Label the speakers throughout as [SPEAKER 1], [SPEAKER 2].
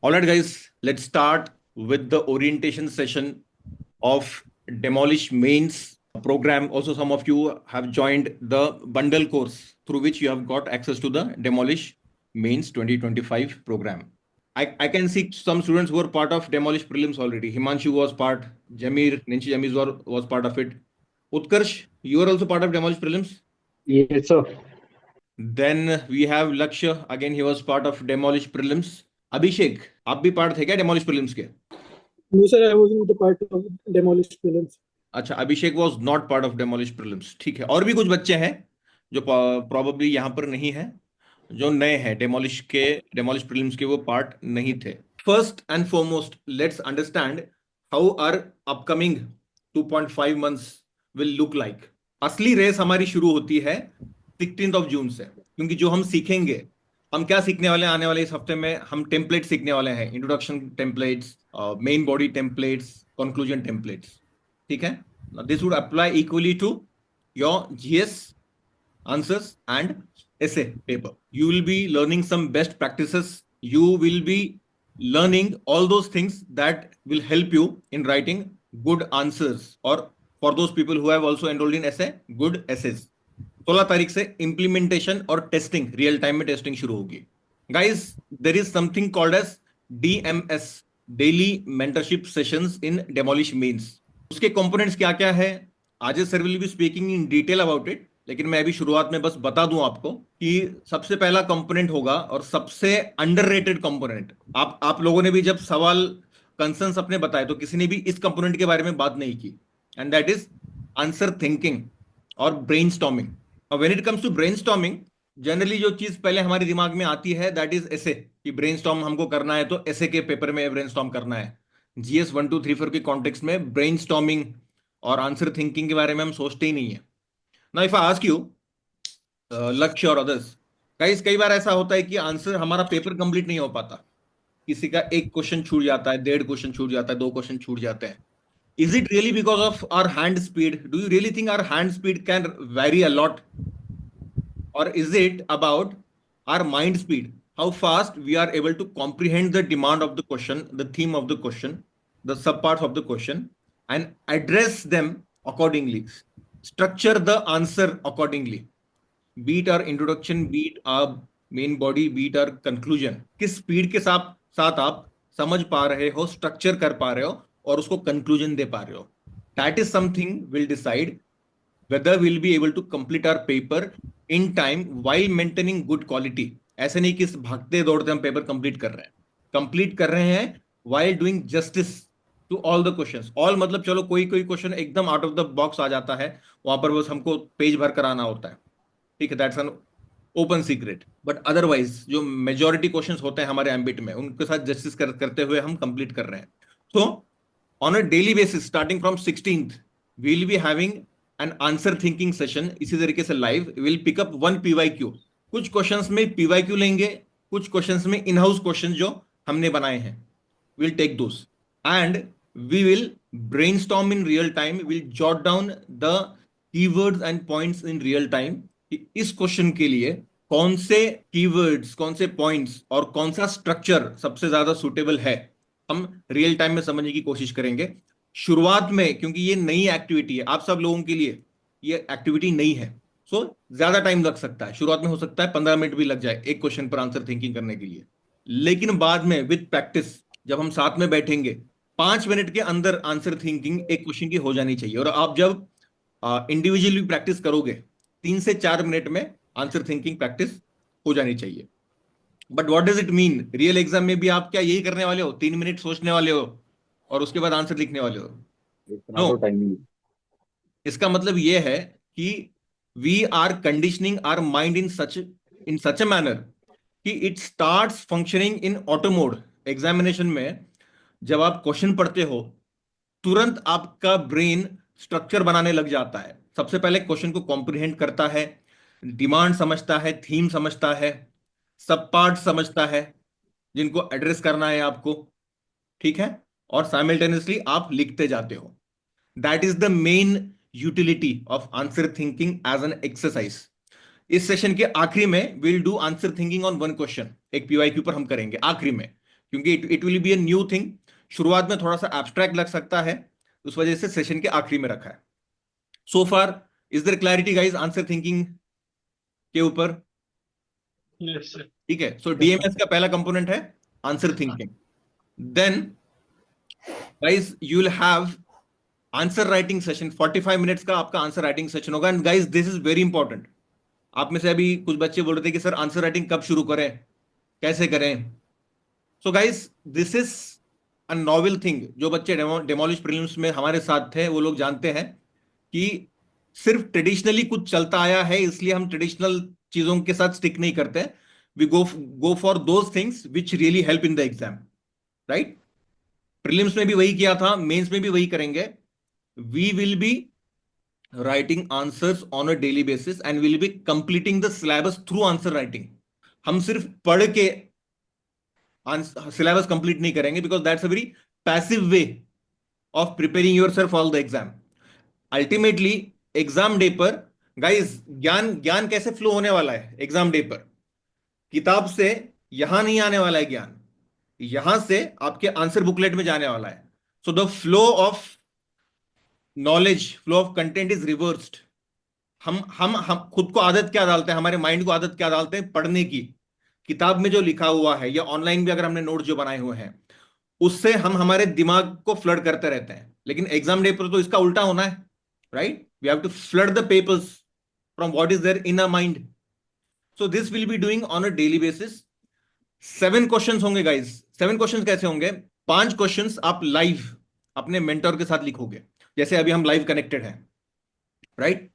[SPEAKER 1] All right, guys, let's start with the orientation session of Demolish Mains program. Also, some of you have joined the bundle course through which you have got access to the Demolish Mains 2025 program. I can see some students who were part of Demolish Prelims already. Himanshu was part, Jamir, Ninchi Jamiz was part of it. Utkarsh, you are also part of Demolish Prelims?
[SPEAKER 2] Yes, sir.
[SPEAKER 1] Then we have Lakshya. Again, he was part of Demolish Prelims. अभिषेक, आप भी part थे क्या demolish prelims के?
[SPEAKER 3] No, sir, I wasn't the part of demolished films.
[SPEAKER 1] अच्छा, Abhishek was not part of demolish prelims. ठीक है, और भी कुछ बच्चे हैं जो प्रोबेबली यहाँ पर नहीं है, जो नए हैं डेमोलिश प्रीलिम्स के, वो पार्ट नहीं थे. First and foremost, let's understand how are upcoming 2.5 months will look like. असली रेस हमारी शुरू होती है 16 ऑफ जून से, क्योंकि जो हम सीखेंगे, हम क्या सीखने वाले हैं आने वाले इस हफ्ते में, हम टेम्पलेट सीखने वाले हैं. Introduction templates, main body templates, conclusion templates. ठीक है, this would apply equally to your GS answers and essay paper. You will be learning some best practices. You will be learning all those things that will help you in writing good answers, or for those people who have also enrolled in essay, good essays. 16 तारीख से implementation और testing, real time में testing शुरू होगी. Guys, there is something called as DMS, Daily Mentorship Sessions in Demolish Mains. उसके components क्या क्या है, आज sir will be speaking in detail about it, लेकिन मैं अभी शुरुआत में बस बता दूं आपको कि सबसे पहला कंपोनेंट होगा और सबसे अंडररेटेड कंपोनेंट. आप लोगों ने भी जब सवाल कंसर्न्स अपने बताए तो किसी ने भी इस कंपोनेंट के बारे में बात नहीं की, and that is answer thinking और ब्रेनस्टॉर्मिंग. और when it comes to brainstorming, generally जो चीज पहले हमारे दिमाग में आती है दैट इज एसे, कि ब्रेनस्टॉर्म हमको करना है तो एसे के पेपर में ब्रेनस्टॉर्म करना है. जीएस 1 2 3 4 के कॉन्टेक्स्ट में ब्रेनस्टॉर्मिंग और आंसर थिंकिंग के बारे में हम सोचते ही नहीं है. Now if I ask you, लक्ष्य और अदर्स, गाइस, कई बार ऐसा होता है कि आंसर हमारा पेपर कंप्लीट नहीं हो पाता. किसी का एक क्वेश्चन छूट जाता है, 1.5 क्वेश्चन छूट जाता है, 2 क्वेश्चन छूट जाते हैं. Is it really because of our hand speed? Do you really think our hand speed can vary a lot, or is it about our mind speed, how fast we are able to comprehend the demand of the question, the theme of the question, the subparts of the question, and address them accordingly, structure the answer accordingly, be it our introduction, be it our main body, be it our conclusion. किस speed के साथ साथ आप समझ पा रहे हो, structure कर पा रहे हो और उसको कंक्लूजन दे पा रहे हो, that is something will decide whether we'll be able to complete our paper in time while maintaining good quality. ऐसे नहीं कि भागते दौड़ते हम पेपर कंप्लीट कर रहे हैं, कंप्लीट कर रहे हैं while doing justice to all the questions. all मतलब चलो कोई कोई क्वेश्चन एकदम आउट ऑफ द बॉक्स आ जाता है, वहां पर बस हमको पेज भर कर आना होता है, ठीक है, that's an open secret. But otherwise जो मेजोरिटी क्वेश्चंस होते हैं हमारे एम्बिट में, उनके साथ जस्टिस करते हुए हम कंप्लीट कर रहे हैं. So on a daily basis starting from 16th we will be having an answer thinking session. इसी तरीके से live will pick up 1 PYQ. कुछ क्वेश्चंस में पीवाईक्यू लेंगे, कुछ क्वेश्चंस में इन हाउस क्वेश्चन जो हमने बनाए हैं, will take those and we will brainstorm in real time, will jot down the keywords and points in real time. इस क्वेश्चन के लिए कौन से कीवर्ड्स, कौन से पॉइंट्स और कौन सा स्ट्रक्चर सबसे ज्यादा सुटेबल है, हम रियल टाइम में समझने की कोशिश करेंगे. शुरुआत में, क्योंकि ये नई एक्टिविटी है, आप सब लोगों के लिए ये एक्टिविटी नई है, सो ज्यादा टाइम लग सकता है. शुरुआत में हो सकता है 15 मिनट भी लग जाए एक क्वेश्चन पर आंसर थिंकिंग करने के लिए, लेकिन बाद में विद प्रैक्टिस जब हम साथ में बैठेंगे, 5 मिनट के अंदर आंसर थिंकिंग एक क्वेश्चन की हो जानी चाहिए. और आप जब इंडिविजुअली प्रैक्टिस करोगे, 3 से 4 मिनट में आंसर थिंकिंग प्रैक्टिस हो जानी चाहिए. But what does it mean? Real exam में भी आप क्या यही करने वाले हो, 3 मिनट सोचने वाले हो और उसके बाद आंसर लिखने वाले हो?
[SPEAKER 2] इतना
[SPEAKER 1] नो,
[SPEAKER 2] तो टाइम नहीं.
[SPEAKER 1] इसका मतलब यह है कि we are conditioning our mind in such a manner कि it starts functioning in auto mode. Examination में जब आप क्वेश्चन पढ़ते हो, तुरंत आपका ब्रेन स्ट्रक्चर बनाने लग जाता है. सबसे पहले क्वेश्चन को कॉम्प्रिहेंड करता है, डिमांड समझता है, थीम समझता है, सब पार्ट समझता है जिनको एड्रेस करना है आपको, ठीक है, और साइमल्टेनियसली आप लिखते जाते हो. That is the main utility of answer thinking as an exercise. इस सेशन के आखिरी में will do answer thinking on 1 question, एक पीवाईक्यू पर हम करेंगे आखिरी में. क्योंकि it will be a new thing. शुरुआत में थोड़ा सा एब्स्ट्रैक्ट लग सकता है, उस वजह से सेशन के आखिरी में रखा है। So far is there clarity guys answer thinking के ऊपर?
[SPEAKER 3] Yes, sir.
[SPEAKER 1] ठीक है, सो
[SPEAKER 3] Yes, sir.
[SPEAKER 1] डीएमएस का पहला कंपोनेंट है answer thinking. Then guys you will have answer writing session. 45 minutes का आपका आंसर राइटिंग सेशन होगा। And guys this is very important. आप में से अभी कुछ बच्चे बोल रहे थे कि सर आंसर राइटिंग कब शुरू करें, कैसे करें? So guys this is a novel thing. जो बच्चे डेमोलिश प्रीलिम्स में हमारे साथ थे वो लोग जानते हैं कि सिर्फ ट्रेडिशनली कुछ चलता आया है, इसलिए हम ट्रेडिशनल चीजों के साथ स्टिक नहीं करते। We go for those things which really help in the exam, right? Prelims में भी वही किया था, मेंस में भी वही करेंगे। We will be writing answers on a daily basis and we'll be completing the syllabus through answer writing. हम सिर्फ पढ़ के सिलेबस कंप्लीट नहीं करेंगे, because that's a very passive way of preparing your self for the exam. Ultimately exam day पर guys ज्ञान ज्ञान कैसे फ्लो होने वाला है एग्जाम डे पर? किताब से यहां नहीं आने वाला है ज्ञान, यहां से आपके आंसर बुकलेट में जाने वाला है। So the flow of knowledge, flow of content is reversed. हम खुद को आदत क्या डालते हैं, हमारे माइंड को आदत क्या डालते हैं? पढ़ने की। किताब में जो लिखा हुआ है या ऑनलाइन भी अगर हमने नोट जो बनाए हुए हैं, उससे हम हमारे दिमाग को फ्लड करते रहते हैं। लेकिन एग्जाम डे पर तो इसका उल्टा होना है, right? We have to flood the papers from what is there in a mind. So this will be doing on a daily basis. 7 questions होंगे गाइस। 7 क्वेश्चंस कैसे होंगे? 5 क्वेश्चंस आप लाइव अपने मेंटर के साथ लिखोगे, जैसे अभी हम लाइव कनेक्टेड हैं, राइट?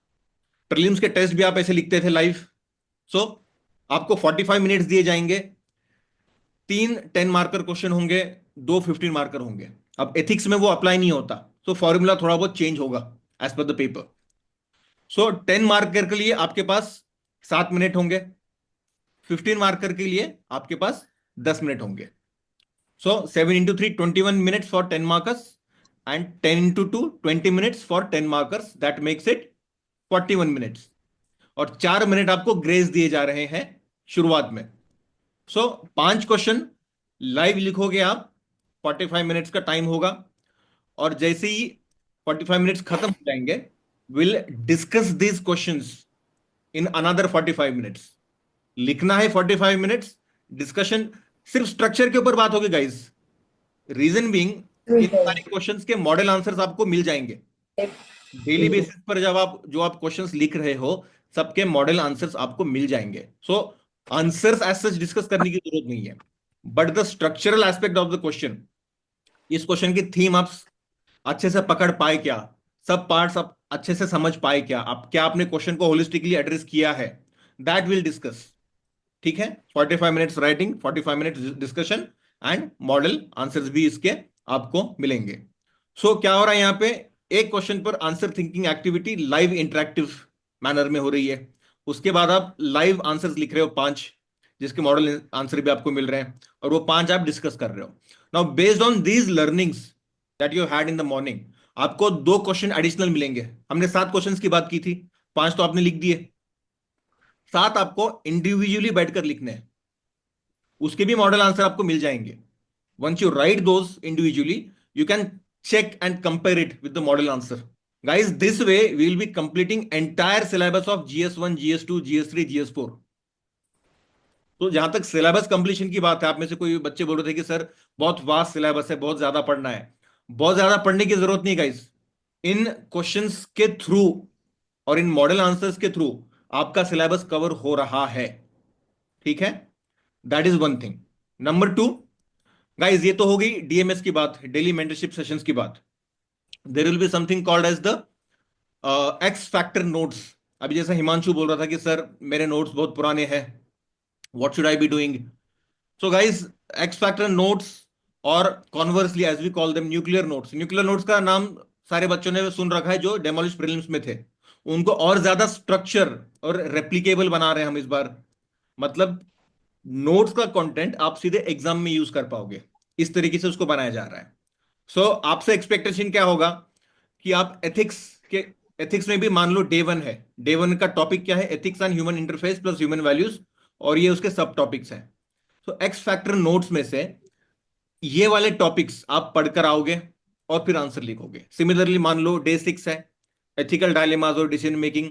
[SPEAKER 1] प्रीलिम्स के टेस्ट भी आप ऐसे लिखते थे लाइव। सो आपको 45 मिनट्स दिए जाएंगे। 3 10 मार्कर क्वेश्चन होंगे, 2 15 मार्कर होंगे। अब एथिक्स में वो अप्लाई नहीं होता, तो फॉर्मूला थोड़ा बहुत चेंज होगा as per the paper. So 10 marker के लिए आपके पास 7 मिनट होंगे, 15 मार्कर के लिए आपके पास 10 मिनट होंगे। सो 7 into 3 21 minutes for 10 markers and 10 into 2 20 minutes for 10 markers, that makes it 41 minutes। और 4 मिनट आपको ग्रेस दिए जा रहे हैं शुरुआत में। सो 5 क्वेश्चन लाइव लिखोगे आप, 45 मिनट्स का टाइम होगा। और जैसे ही 45 मिनट्स खत्म हो जाएंगे, will discuss this questions in another 45 minutes. लिखना है 45 मिनट्स, डिस्कशन सिर्फ स्ट्रक्चर के ऊपर बात होगी गाइस। रीजन बीइंग इन सारे क्वेश्चंस के मॉडल आंसर्स आपको मिल जाएंगे डेली बेसिस पर। जब आप जो आप क्वेश्चंस लिख रहे हो, सबके मॉडल आंसर्स आपको मिल जाएंगे। So answers as such discuss करने की जरूरत नहीं है, but the structural aspect of the question, इस क्वेश्चन की थीम आप अच्छे से पकड़ पाए क्या, सब पार्ट्स आप अच्छे से समझ पाए क्या, आप क्या आपने क्वेश्चन को होलिस्टिकली एड्रेस किया है, दैट विल डिस्कस। ठीक है, 45 minutes writing, 45 minutes discussion and model answers भी इसके आपको मिलेंगे। सो क्या हो रहा है यहाँ पे? एक क्वेश्चन पर answer thinking activity live interactive manner में हो रही है। उसके बाद आप लाइव आंसर्स लिख रहे हो 5, जिसके मॉडल आंसर भी आपको मिल रहे हैं, और वो 5 आप डिस्कस कर रहे हो। Now based on these learnings that you had in the morning, आपको 2 क्वेश्चन एडिशनल मिलेंगे। हमने 7 क्वेश्चंस की बात की थी, 5 तो आपने लिख दिए, 7 आपको इंडिविजुअली बैठकर लिखने हैं, उसके भी मॉडल आंसर आपको मिल जाएंगे। Once you write those individually, you can check and compare it with the model answer. Guys, this way we will be completing entire syllabus of GS1, GS2, GS3, GS4. तो जहां तक syllabus completion की बात है, आप में से कोई बच्चे बोल रहे थे कि सर बहुत वास्ट सिलेबस है, बहुत ज्यादा पढ़ना है। बहुत ज्यादा पढ़ने की जरूरत नहीं गाइस। इन क्वेश्चंस के थ्रू और इन मॉडल आंसर्स के थ्रू आपका सिलेबस कवर हो रहा है। ठीक है, that is one thing. Number 2 guys, ये तो हो गई डीएमएस की बात, डेली मेंटरशिप सेशंस की बात। There will be something called as the X factor notes. अभी जैसा हिमांशु बोल रहा था कि सर मेरे नोट्स बहुत पुराने हैं, what should I be doing? So guys, X factor notes और conversely as we call them nuclear notes. Nuclear notes का नाम सारे बच्चों ने सुन रखा है जो डेमोलिश प्रीलिम्स में थे। उनको और ज्यादा स्ट्रक्चर और रेप्लिकेबल बना रहे हैं हम इस बार। मतलब नोट्स का कंटेंट आप सीधे एग्जाम में यूज कर पाओगे, इस तरीके से उसको बनाया जा रहा है। सो आपसे एक्सपेक्टेशन क्या होगा कि आप एथिक्स में भी मान लो डे 1 है, डे 1 का टॉपिक क्या है? Ethics and human interface plus human values, और ये उसके सब टॉपिक्स हैं। तो एक्स फैक्टर नोट्स में से ये वाले टॉपिक्स आप पढ़कर आओगे और फिर आंसर लिखोगे। सिमिलरली मान लो डे 6 है, एथिकल डायलेमास और डिसीजन मेकिंग,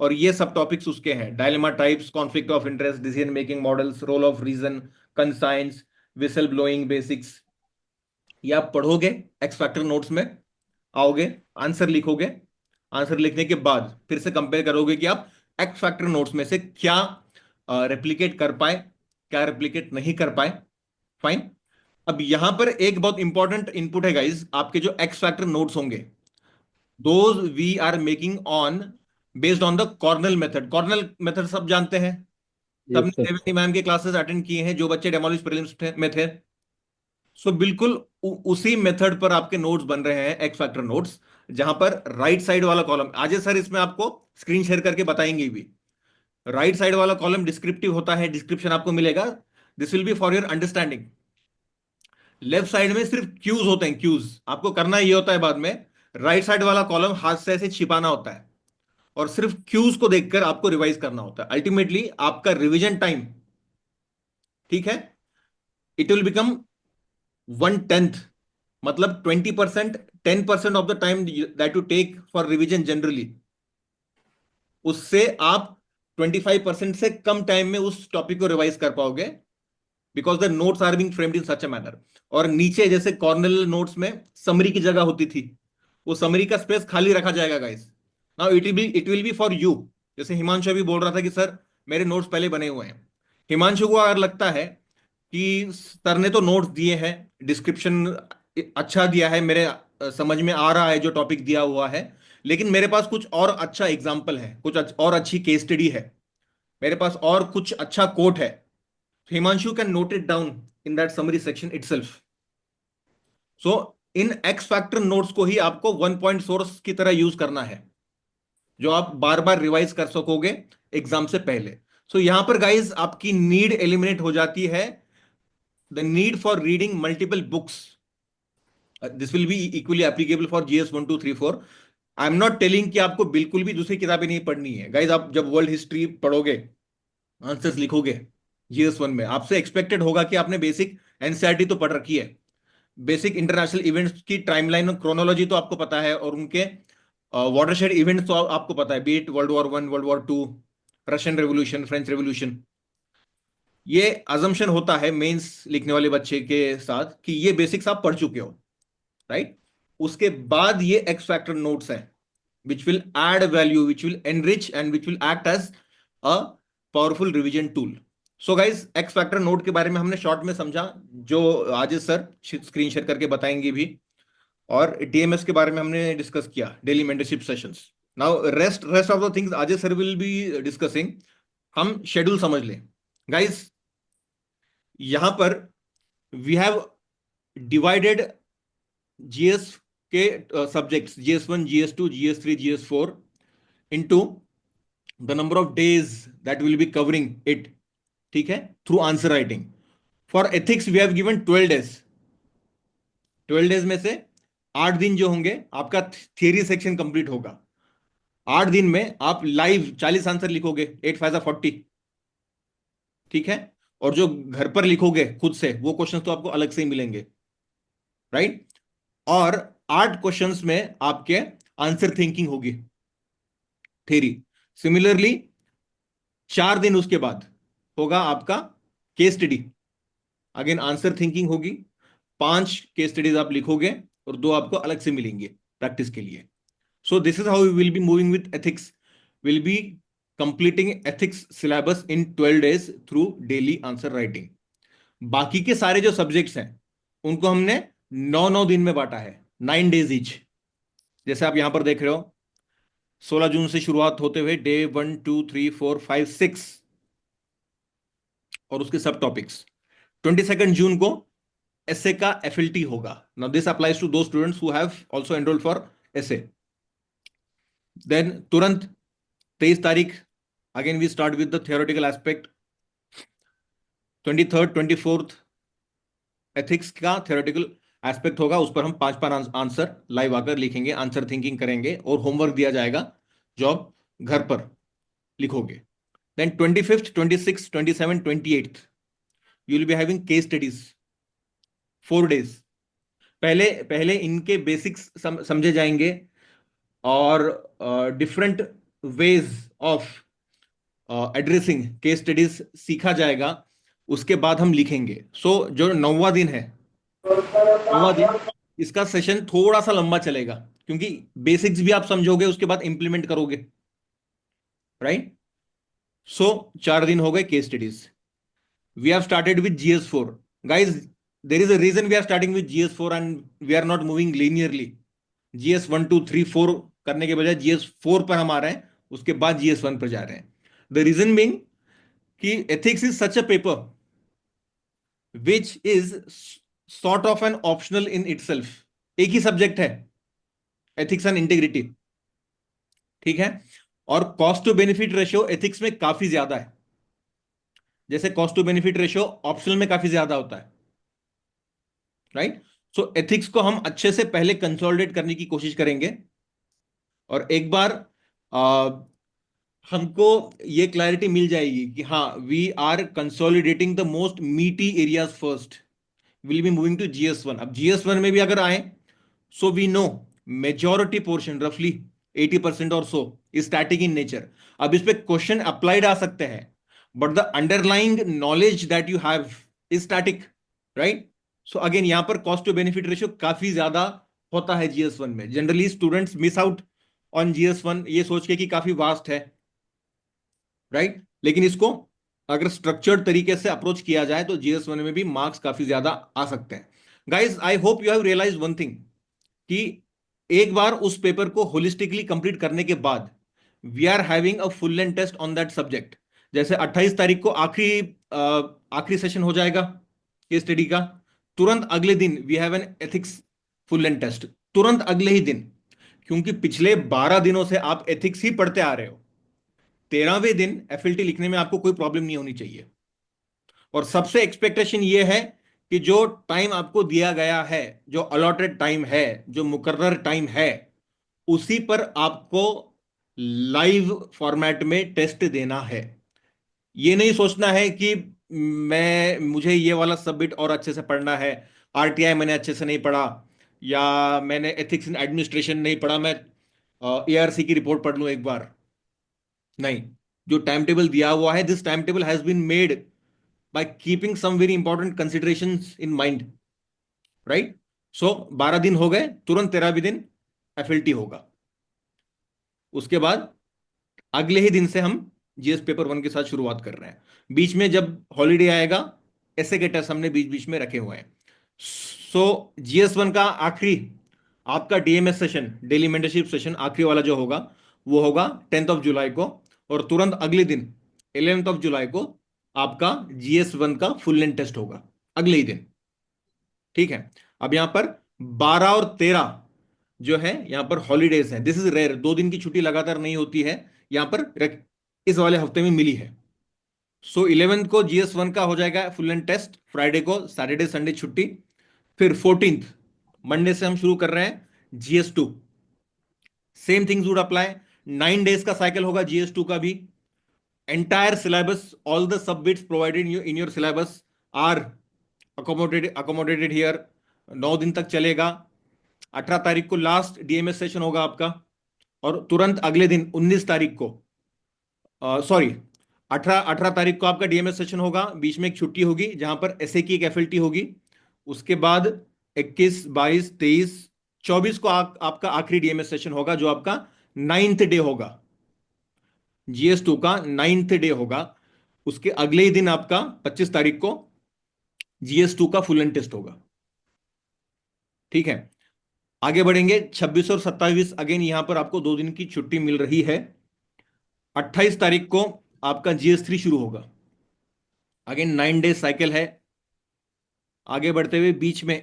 [SPEAKER 1] और ये सब टॉपिक्स उसके हैं, dilemma types, conflict of interest, decision making models, role of reason, conscience, whistle blowing basics. ये आप पढ़ोगे, एक्स फैक्टर नोट्स में आओगे, आंसर लिखोगे, आंसर लिखने के बाद फिर से कंपेयर करोगे कि आप एक्स फैक्टर नोट्स में से क्या रेप्लिकेट कर पाए, क्या रेप्लिकेट नहीं कर पाए। फाइन। अब यहां पर एक बहुत इंपॉर्टेंट इनपुट है गाइज, आपके जो एक्स फैक्टर नोट्स होंगे, those we are making on based on the Cornell method. Cornell method सब जानते हैं, सबने
[SPEAKER 2] Yes, sir.
[SPEAKER 1] देवयानी मैम के क्लासेस अटेंड किए हैं जो बच्चे डेमोलिश प्रीलिम्स में थे। सो बिल्कुल उसी मेथड पर आपके नोट्स बन रहे हैं, एक्स फैक्टर नोट्स, जहां पर राइट साइड वाला कॉलम, अजय सर इसमें आपको स्क्रीन शेयर करके बताएंगे भी, राइट साइड वाला कॉलम डिस्क्रिप्टिव होता है, डिस्क्रिप्शन आपको मिलेगा, this will B for your understanding. Left side में सिर्फ क्यूज होते हैं, क्यूज आपको करना ये होता है बाद में, राइट साइड वाला कॉलम हाथ से ऐसे छिपाना होता है और सिर्फ क्यूज को देखकर आपको रिवाइज करना होता है। अल्टीमेटली आपका रिवीजन टाइम, ठीक है, इट विल बिकम 1/10, मतलब 20%, 10% of the time that you take for revision generally, उससे आप 25% से कम टाइम में उस टॉपिक को रिवाइज कर पाओगे, because the notes are being framed in such a manner. और नीचे जैसे कॉर्नल नोट्स में समरी की जगह होती थी, वो समरी का स्पेस खाली रखा जाएगा guys. Now it will B for you. जैसे हिमांशु अभी बोल रहा था कि सर मेरे नोट्स पहले बने हुए हैं। हिमांशु को अगर लगता है कि सर ने तो नोट्स दिए हैं, डिस्क्रिप्शन अच्छा दिया है, मेरे समझ में आ रहा है जो टॉपिक दिया हुआ है, लेकिन मेरे पास कुछ और अच्छा एग्जाम्पल है, कुछ और अच्छी केस स्टडी है, मेरे पास और कुछ अच्छा कोट है, Himanshu can note it down in that summary section itself. So in x factor notes को ही आपको वन पॉइंट सोर्स की तरह यूज करना है, जो आप बार बार रिवाइज कर सकोगे एग्जाम से पहले। सो यहां पर गाइज आपकी नीड एलिमिनेट हो जाती है, the need for reading multiple books. This will be equally applicable for GS 1 2 3 4। I am not telling कि आपको बिल्कुल भी दूसरी किताबें नहीं पढ़नी है गाइज। आप जब वर्ल्ड हिस्ट्री पढ़ोगे, आंसर्स लिखोगे जीएस 1 में, आपसे एक्सपेक्टेड होगा कि आपने बेसिक एनसीईआरटी तो पढ़ रखी है, बेसिक इंटरनेशनल इवेंट्स की टाइमलाइन और क्रोनोलॉजी तो आपको पता है, और उनके वाटरशेड इवेंट्स तो आपको पता है, beat world war 1, world war 2, Russian revolution, French revolution. ये अजम्पशन होता है मेंस लिखने वाले बच्चे के साथ कि ये बेसिक्स आप पढ़ चुके हो, राइट। उसके बाद ये एक्स फैक्टर नोट्स हैं which will add value, which will enrich and which will act as a powerful revision tool. So guys X factor note के बारे में हमने शॉर्ट में समझा, जो आज सर स्क्रीन शेयर करके बताएंगे भी, और डीएमएस के बारे में हमने डिस्कस किया, daily mentorship sessions. Now rest of the things Ajay sir will be discussing. हम शेड्यूल समझ लें गाइस। यहां पर वी हैव डिवाइडेड जीएस के subjects, GS1, GS2, GS3, GS4 into the number of days that will be covering it, ठीक है, through answer writing. For ethics we have given 12 days. 12 days में से 8 दिन जो होंगे आपका थियरी सेक्शन कंप्लीट होगा। 8 दिन में आप लाइव 40 आंसर लिखोगे, 8 5 40, ठीक है। और जो घर पर लिखोगे खुद से, वो क्वेश्चंस तो आपको अलग से ही मिलेंगे, राइट। और 8 क्वेश्चंस में आपके आंसर थिंकिंग होगी, थ्योरी। सिमिलरली 4 दिन उसके बाद होगा आपका case study, again answer thinking होगी। 5 केस स्टडीज आप लिखोगे और 2 आपको अलग से मिलेंगे प्रैक्टिस के लिए। So this is how we will be moving with ethics. Will be completing ethics syllabus in 12 days through daily answer writing. बाकी के सारे जो सब्जेक्ट्स हैं उनको हमने 9 9 दिन में बांटा है, 9 डेज ईच। जैसे आप यहां पर देख रहे हो, 16 जून से शुरुआत होते हुए डे 1 2 3 4 5 6, और उसके सब टॉपिक्स। 22 जून को एसए का एफएलटी होगा। Now this applies to those students who have also enrolled for SA. Then तुरंत 23 तारीख, again we start with the theoretical aspect. 23rd 24th ethics का थियोरेटिकल एस्पेक्ट होगा, उस पर हम 5 5 आंसर लाइव आकर लिखेंगे, आंसर थिंकिंग करेंगे, और होमवर्क दिया जाएगा जो आप घर पर लिखोगे। Then 25th 26th 27th 28th you will be having case studies 4 days। पहले पहले इनके बेसिक्स समझे जाएंगे और different ways of addressing case studies सीखा जाएगा। उसके बाद हम लिखेंगे। जो 9वां दिन है, 9वां दिन, इसका सेशन थोड़ा सा लंबा चलेगा, क्योंकि बेसिक्स भी आप समझोगे, उसके बाद इंप्लीमेंट करोगे, राइट। 4 दिन हो गए case studies. We have started with GS4. Guys, there is a reason we are starting with GS4 and we are not moving linearly. GS1 2 3 4 करने के बजाय GS4 पर हम आ रहे हैं, उसके बाद GS1 पर जा रहे हैं। The reason being कि ethics is such a paper which is sort of an optional in itself. एक ही सब्जेक्ट है, एथिक्स एंड इंटीग्रिटी, ठीक है। और cost to benefit ratio ethics में काफी ज्यादा है, जैसे cost to benefit ratio optional में काफी ज्यादा होता है, राइट। एथिक्स को हम अच्छे से पहले कंसोलिडेट करने की कोशिश करेंगे, और एक बार आ, हमको ये क्लैरिटी मिल जाएगी कि हाँ, we are consolidating the most meaty areas first, will be moving to GS1। अब GS1 में भी अगर आए, so we know majority portion रफली 80% और so is static in nature. अब इस पे क्वेश्चन अप्लाइड आ सकते हैं, but the underlying knowledge that you have is static, right. Again यहां पर कॉस्ट टू बेनिफिट रेशियो काफी ज्यादा होता है GS1 में। Generally students miss out on GS1 ये सोच के कि काफी वास्ट है, राइट। लेकिन इसको अगर स्ट्रक्चर्ड तरीके से अप्रोच किया जाए तो GS1 में भी मार्क्स काफी ज्यादा आ सकते हैं। Guys, I hope you have realise one thing, कि एक बार उस पेपर को होलिस्टिकली कंप्लीट करने के बाद we are having a full length test on that subject. जैसे 28 तारीख को आखिरी सेशन हो जाएगा केस स्टडी का, तुरंत अगले दिन we have an ethics full length test, तुरंत अगले ही दिन। क्योंकि पिछले 12 दिनों से आप एथिक्स ही पढ़ते आ रहे हो, 13वें दिन FLT लिखने में आपको कोई प्रॉब्लम नहीं होनी चाहिए। और सबसे एक्सपेक्टेशन ये है कि जो टाइम आपको दिया गया है, जो अलॉटेड टाइम है, जो मुकर्रर टाइम है, उसी पर आपको लाइव फॉर्मेट में टेस्ट देना है। ये नहीं सोचना है कि मुझे ये वाला सब्जेक्ट और अच्छे से पढ़ना है, RTI मैंने अच्छे से नहीं पढ़ा, या मैंने एथिक्स इन एडमिनिस्ट्रेशन नहीं पढ़ा, मैं ARC की रिपोर्ट पढ़ लूं एक बार। नहीं, जो टाइम टेबल दिया हुआ है, this time table has been made by keeping some very important considerations in mind, right? 12 दिन हो गए, तुरंत 13वें दिन FLT होगा। उसके बाद अगले ही दिन से हम GS पेपर 1 के साथ शुरुआत कर रहे हैं। बीच में जब हॉलीडे आएगा, ऐसे के टेस्ट हमने बीच बीच में रखे हुए हैं। GS1 का आखिरी आपका DMS session, daily mentorship session आखिरी वाला जो होगा, वो होगा 10 जुलाई को, और तुरंत अगले दिन 11 जुलाई को आपका GS1 का फुल लेंथ टेस्ट होगा, अगले ही दिन, ठीक है। अब यहां पर 12 और 13 जो है, यहां पर हॉलीडेज हैं। दिस इज रेयर, 2 दिन की छुट्टी लगातार नहीं होती है यहां पर, इस वाले हफ्ते में मिली है। 11 को GS1 का हो जाएगा फुल लेंथ टेस्ट, फ्राइडे को, सैटरडे संडे छुट्टी। फिर 14 मंडे से हम शुरू कर रहे हैं GS2। Same things would apply, 9 days का साइकिल होगा GS2 का भी। entire syllabus, all the subjects provided in your syllabus are accommodated here। 9 दिन तक चलेगा। 18 तारीख को लास्ट DMS सेशन होगा आपका, और तुरंत अगले दिन 19 तारीख को, सॉरी, 18 तारीख को आपका DMS सेशन होगा। बीच में एक छुट्टी होगी जहां पर ऐसे की एक FLT होगी। उसके बाद 21 22 23 24 को आपका आखिरी DMS सेशन होगा, जो आपका 9th डे होगा, GS2 का 9th डे होगा। उसके अगले ही दिन आपका 25 तारीख को GS2 का फुल एंड टेस्ट होगा, ठीक है। आगे बढ़ेंगे, 26 और 27 अगेन यहां पर आपको 2 दिन की छुट्टी मिल रही है। 28 तारीख को आपका GS3 शुरू होगा, अगेन 9 डेज साइकिल है। आगे बढ़ते हुए बीच में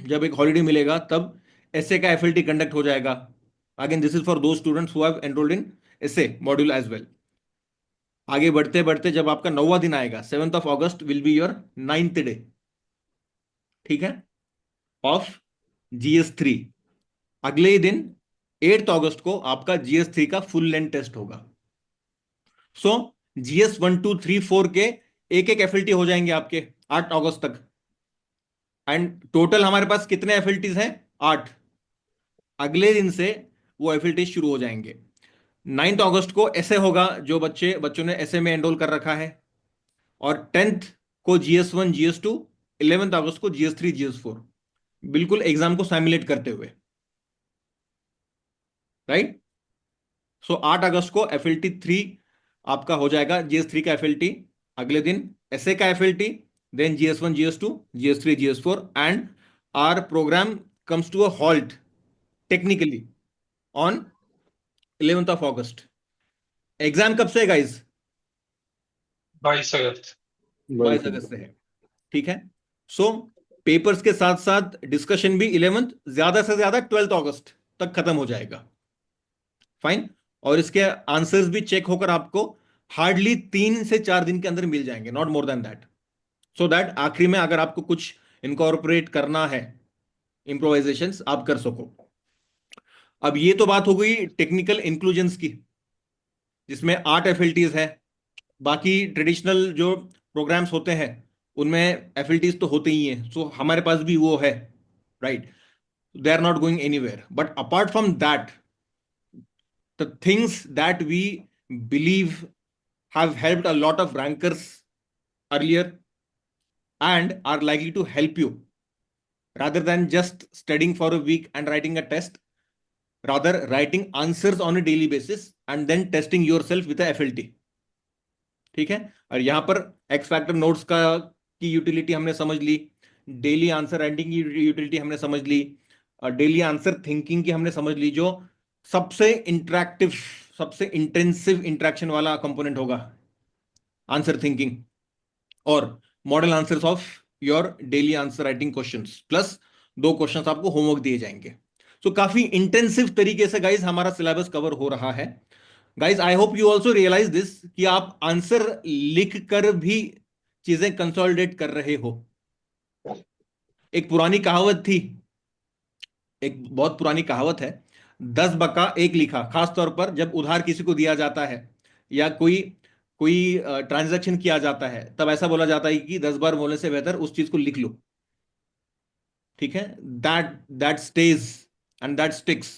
[SPEAKER 1] जब एक हॉलीडे मिलेगा, तब एसए का FLT कंडक्ट हो जाएगा। Again this is for those students who have enrolled in SA module as well. आगे बढ़ते बढ़ते जब आपका 9वां दिन आएगा, 7 August will be your 9th day, ठीक है, ऑफ GS3। अगले ही दिन 8 अगस्त को आपका GS3 का फुल लेंथ टेस्ट होगा। GS 1 2 3 4 के एक एक FLT हो जाएंगे आपके 8 अगस्त तक। एंड टोटल हमारे पास कितने एफएलटीज हैं? 8। अगले दिन से वो एफएलटी शुरू हो जाएंगे। 9 अगस्त को ऐसे होगा, जो बच्चों ने ऐसे में एनरोल कर रखा है। और 10th को GS1 GS2, 11th अगस्त को GS3 GS4, बिल्कुल एग्जाम को सैमुलेट करते हुए, राइट। सो 8 अगस्त को FLT 3 आपका हो जाएगा, GS3 का FLT अगले दिन, SA का FLT, then GS1 GS2 GS3 GS4, and are programme comes to a halt technically on 11th of August. Exam कब से है गाइस?
[SPEAKER 4] 22 अगस्त।
[SPEAKER 1] 22 अगस्त से है, ठीक है। सो पेपर्स के साथ साथ डिस्कशन भी 11th, ज्यादा से ज्यादा 12 अगस्त तक खत्म हो जाएगा, फाइन। और इसके आंसर्स भी चेक होकर आपको हार्डली 3 से 4 दिन के अंदर मिल जाएंगे, not more than that. So that आखिरी में अगर आपको कुछ इनकॉर्पोरेट करना है, इम्प्रोवाइजेशंस आप कर सको। अब ये तो बात हो गई टेक्निकल इंक्लूजन्स की, जिसमें 8 FLTs है। बाकी ट्रेडिशनल जो प्रोग्राम्स होते हैं उनमें FLTs तो होते ही हैं, सो हमारे पास भी वो है, right. They are not going anywhere, but apart from that, the things that we believe have helped a lot of rankers earlier and are likely to help you, rather than just studying for a week and writing a test, rather writing answers on a daily basis and then testing yourself with a FLT, ठीक है। और यहां पर x factor notes का की utility हमने समझ ली, daily answer writing की यूटिलिटी हमने समझ ली, डेली आंसर थिंकिंग की हमने समझ ली, जो सबसे इंटरेक्टिव, सबसे इंटेंसिव इंटरेक्शन वाला कंपोनेंट होगा, आंसर थिंकिंग। और model answers of your daily answer writing questions, plus 2 questions आपको होमवर्क दिए जाएंगे। सो काफी इंटेंसिव तरीके से गाइस हमारा सिलेबस कवर हो रहा है। Guys I hope you also realise this, कि आप आंसर लिख कर भी चीजें कंसोलिडेट कर रहे हो। एक पुरानी कहावत थी, एक बहुत पुरानी कहावत है, 10 बका 1 लिखा। खास तौर पर जब उधार किसी को दिया जाता है या कोई कोई ट्रांजैक्शन किया जाता है, तब ऐसा बोला जाता है कि 10 बार बोलने से बेहतर उस चीज को लिख लो, ठीक है। That that stage and that sticks.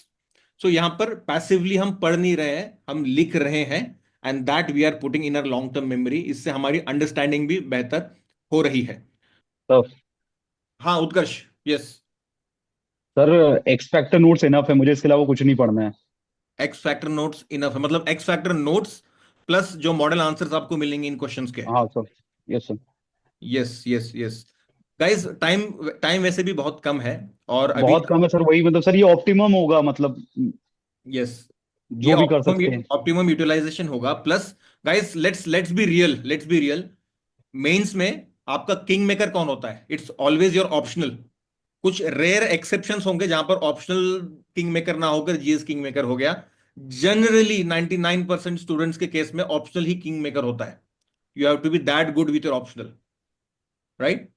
[SPEAKER 1] So यहां पर पैसिवली हम पढ़ नहीं रहे हैं, हम लिख रहे हैं, and that we are putting in our long term memory. इससे हमारी अंडरस्टैंडिंग भी बेहतर हो रही है।
[SPEAKER 2] तो
[SPEAKER 1] हाँ Utkarsh, yes.
[SPEAKER 2] Sir X factor notes enough है, मुझे इसके अलावा कुछ नहीं पढ़ना है।
[SPEAKER 1] एक्स फैक्टर नोट्स इनफ है, मतलब एक्स फैक्टर नोट्स प्लस जो मॉडल आंसर्स आपको मिलेंगे इन क्वेश्चंस के।
[SPEAKER 2] हाँ sir. Yes sir.
[SPEAKER 1] Yes yes yes. Guys time time वैसे भी बहुत कम है, और अभी,
[SPEAKER 2] बहुत कम है सर, वही मतलब सर ये ऑप्टिमम होगा, मतलब
[SPEAKER 1] यस, ये
[SPEAKER 2] जो भी कर सकते हैं।
[SPEAKER 1] ऑप्टिमम यूटिलाइजेशन होगा। Plus guys let's be real. Mains में आपका किंग मेकर कौन होता है? It's always your optional. कुछ रेयर एक्सेप्शंस होंगे जहां पर ऑप्शनल किंग मेकर ना होकर जीएस किंग मेकर हो गया। जनरली 99% स्टूडेंट्स के केस में ऑप्शनल ही किंग मेकर होता है। You have to be that good with your optional, right.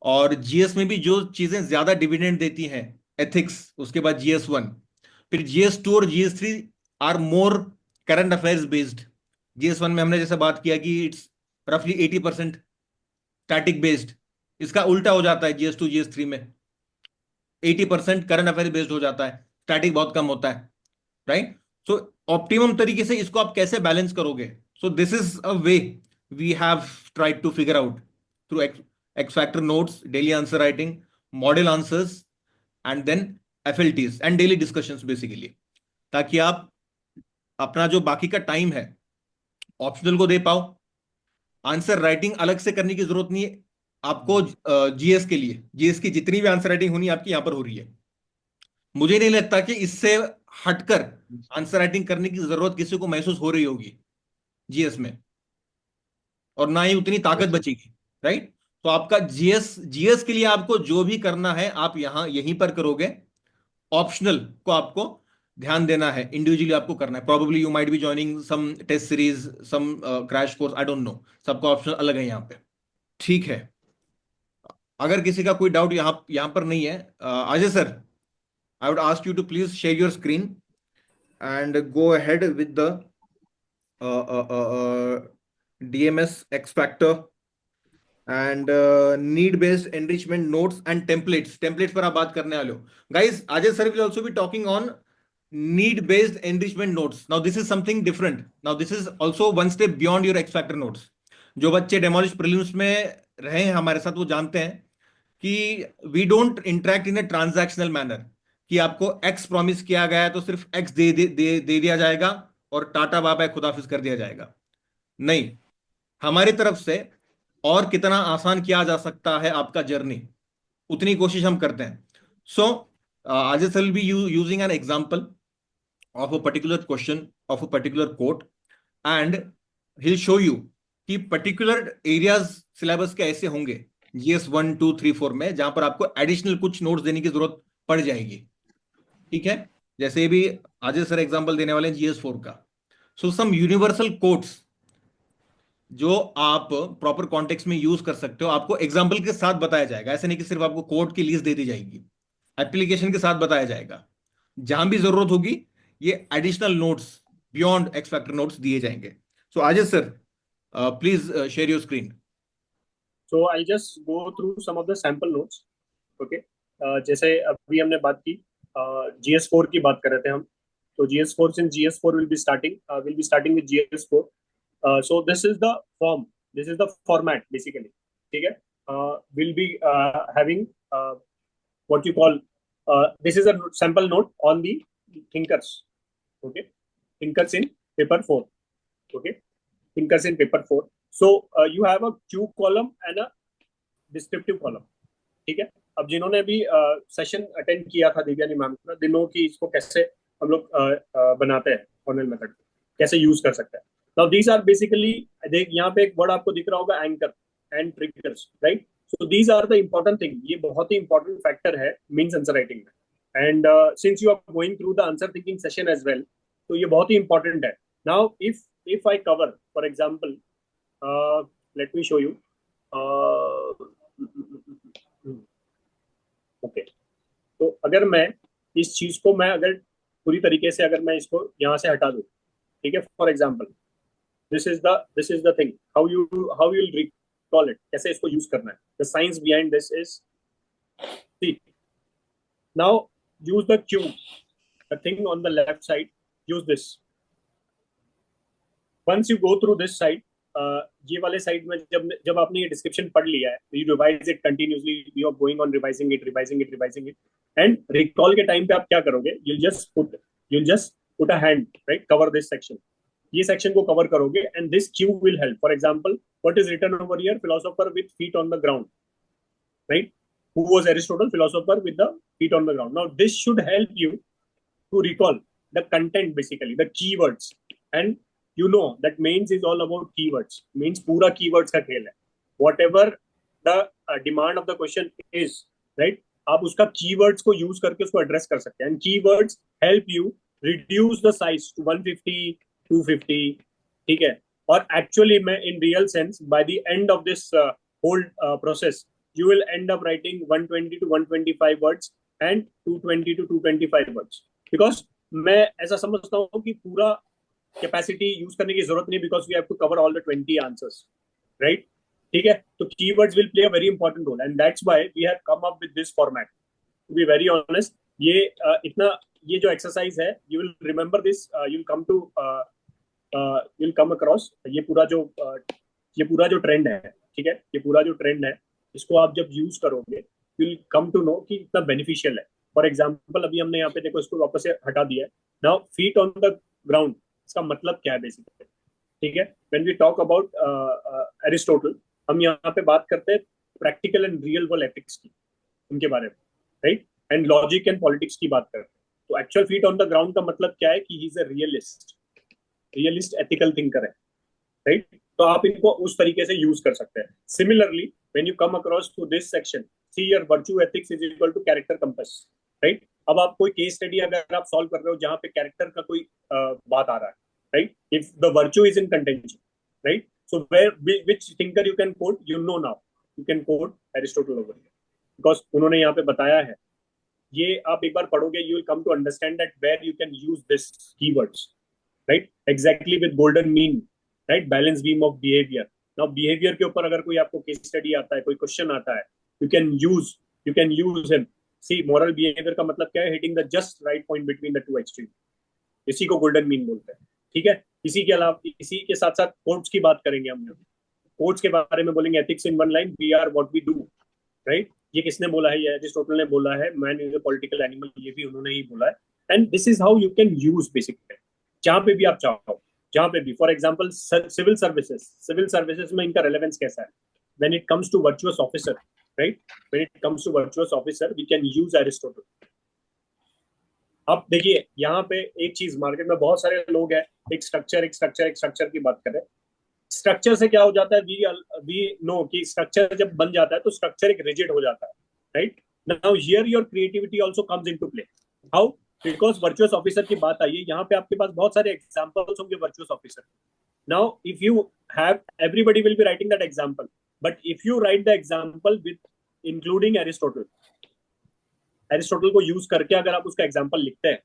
[SPEAKER 1] और जीएस में भी जो चीजें ज्यादा डिविडेंड देती हैं, एथिक्स, उसके बाद GS1, फिर GS2 और GS3 are more current affairs based. GS1 में हमने जैसे बात किया कि इट्स रफली 80% स्टैटिक बेस्ड। इसका उल्टा हो जाता है GS2 GS3 में, 80% करंट अफेयर बेस्ड हो जाता है, स्टैटिक बहुत कम होता है, राइट। सो ऑप्टिमम तरीके से इसको आप कैसे बैलेंस करोगे? So this is a way we have tried to figure out through X factor notes, daily answer writing, model answers, and then FLTs and daily discussions basically, ताकि आप अपना जो बाकी का टाइम है ऑप्शनल को दे पाओ। आंसर राइटिंग अलग से करने की जरूरत नहीं है आपको। जीएस के लिए, जीएस की जितनी भी आंसर राइटिंग होनी है आपकी यहां पर हो रही है। मुझे नहीं लगता कि इससे हटकर आंसर राइटिंग करने की जरूरत किसी को महसूस हो रही होगी जीएस में, और ना ही उतनी ताकत
[SPEAKER 2] यस
[SPEAKER 1] बचेगी, राइट। तो आपका जीएस जीएस के लिए आपको जो भी करना है आप यहां यहीं पर करोगे। ऑप्शनल को आपको ध्यान देना है, इंडिविजुअली आपको करना है। Probably you might be joining some test series, some crash course, I don't know, सबका ऑप्शनल अलग है यहाँ पे, ठीक है। अगर किसी का कोई डाउट यहां यहां पर नहीं है, Ajay sir, I would ask you to please share your screen and go ahead with the DMS X Factor and need based enrichment notes and templates, templates पर आप बात करने वाले हो guys. Ajay sir will also be talking on need based enrichment notes. Now this is something different. Now this is also one step beyond your X factor notes. जो बच्चे demolish prelims में रहे हैं हमारे साथ वो जानते हैं कि we don't interact in a transactional manner, कि आपको एक्स प्रॉमिस किया गया है तो सिर्फ एक्स दे दिया जाएगा और टाटा बाय बाय खुदाफिज कर दिया जाएगा. नहीं, हमारी तरफ से और कितना आसान किया जा सकता है आपका जर्नी, उतनी कोशिश हम करते हैं. सो आज will be using an example of a particular question of a particular quote, and he'll show you कि पर्टिकुलर एरियाज सिलेबस के ऐसे होंगे जीएस 1 2 3 4 में जहां पर आपको एडिशनल कुछ नोट्स देने की जरूरत पड़ जाएगी. ठीक है, जैसे भी अजय सर एग्जांपल देने वाले हैं जीएस 4 का. सो सम यूनिवर्सल कोट्स जो आप प्रॉपर कॉन्टेक्स्ट में यूज कर सकते हो, आपको एग्जाम्पल के साथ बताया जाएगा. ऐसे नहीं कि सिर्फ आपको कोड की लिस्ट दे दी जाएगी, एप्लीकेशन के साथ बताया जाएगा. जहां भी जरूरत होगी ये additional notes beyond X factor notes दिए जाएंगे. So Ajay sir, please share your screen.
[SPEAKER 4] So I'll just go through some of the sample notes. Okay. जैसे अभी हमने बात की GS4 की बात कर रहे थे हम. तो GS4 since GS4 will be starting with GS4. So this is the form. This is the format basically. ठीक है. We'll be having what you call this is a sample note on the thinkers. Okay. Thinkers in paper 4. Okay. Thinkers in paper 4. So you have a Q column and a descriptive column. ठीक है. अब जिन्होंने भी session attend किया था Divyani ma'am का, दिनों की इसको कैसे हम लोग बनाते हैं कॉर्नल मेथड, कैसे यूज कर सकते हैं. नाउ दीज आर बेसिकली, देख यहाँ पे एक वर्ड आपको दिख रहा होगा, anchor and triggers, right. So these are the important thing. ये बहुत ही इंपॉर्टेंट फैक्टर है मीन्स आंसर राइटिंग में. And since you are going through the answer thinking session as well, तो ये बहुत ही इंपॉर्टेंट है. Now if I cover, for example, let me show you. Okay. तो अगर मैं इस चीज को अगर पूरी तरीके से अगर मैं इसको यहाँ से हटा दूँ, ठीक है. For example this is the thing, how you will recall it, कैसे इसको यूज करना है. The science behind this is, see, now use the cue, the thing on the left side, use this. Once you go through this side, ये वाले side में जब आपने ये डिस्क्रिप्शन पढ़ लिया है, you revise it continuously, you are going on revising it, and recall के टाइम पे आप क्या करोगे, you'll just put a hand, right, cover this section. ये सेक्शन को कवर करोगे and this cue will help. For example, what is written over here? Philosopher with feet on the ground, right? Who was Aristotle? Philosopher with the feet on the ground. Now this should help you to recall the content, basically the keywords. And you know that mains is all about keywords. Means पूरा keywords का खेल है. Whatever the demand of the question is, right, आप उसका keywords को use करके उसको address कर सकते हैं. And keywords help you reduce the size to 150, 250, ठीक है. और actually मैं in real sense, by the end of this whole process, you will end up writing 120 to 125 words and 220 to 225 words. Because मैं ऐसा समझता हूँ कि पूरा कैपेसिटी यूज करने की जरूरत नहीं, because we have to cover all the 20 answers, right. ठीक है. तो keywords will play a very important role, and that's why we have come up with this format. To be very honest, ये जो exercise है, you will remember this, you will come across ये पूरा जो trend है. ठीक है. ये पूरा जो ट्रेंड है, इसको आप जब यूज करोगे, you will come to know कि इतना बेनिफिशियल है. फॉर एग्जाम्पल अभी हमने यहाँ पे देखो, इसको वापस से हटा दिया है. Now feet on the ground, इसका मतलब क्या है बेसिकली. ठीक है. When we talk about Aristotle, हम यहाँ पे बात करते हैं practical and real world ethics की, उनके बारे में, right, and logic and politics की बात करते हैं. तो actual feet on the ground का मतलब क्या है कि he is a realist ethical thinker है, राइट. तो आप इनको उस तरीके से यूज कर सकते हैं. Similarly when you come across to this section, see your virtue ethics is equal to character compass, right. अब आप कोई केस स्टडी अगर आप सॉल्व कर रहे हो जहां पे कैरेक्टर का कोई बात आ रहा है, right, if the virtue is in contention, right, so which thinker you can quote, now you can quote Aristotle over here, because उन्होंने यहाँ पे बताया है. ये आप एक बार पढ़ोगे, you will come to understand that where you can use this keywords, right, exactly with golden mean, right, balance beam of behavior, now behaviour के ऊपर अगर कोई आपको केस स्टडी आता है, कोई क्वेश्चन आता है, you can use him. See moral behaviour का मतलब क्या है? Hitting the just right point between the two extreme, इसी को गोल्डन मीन बोलते हैं। ठीक है, इसी के अलावा इसी के साथ साथ कोट्स की बात करेंगे हम। कोट्स के बारे में बोलेंगे, ethics in one line, we are what we do, right. ये किसने बोला है? ये एरिस्टोटल ने बोला है। Man is a political animal, ये भी उन्होंने ही बोला है। And this is how you can use basically, जहां पे भी आप चाहो, जहां पे भी। फॉर एग्जांपल सिविल सर्विसेज में इनका रेलेवेंस कैसा है? When it comes to virtuous officer, right, when it comes to virtuous officer we can use Aristotle. अब देखिए यहाँ पे एक चीज, मार्केट में बहुत सारे लोग हैं, एक स्ट्रक्चर की बात कर रहे हैं। स्ट्रक्चर से क्या हो जाता है? वी नो कि स्ट्रक्चर जब बन जाता है तो स्ट्रक्चर एक रिजिड हो जाता है, right. Now here your creativity also comes into play. How? Because virtuous officer की बात आई है, यहाँ पे आपके पास बहुत सारे एग्जांपल्स होंगे virtuous officer. Now if you have, everybody will be writing that example, but if you right the example with including Aristotle को यूज करके अगर आप उसका एग्जांपल लिखते हैं,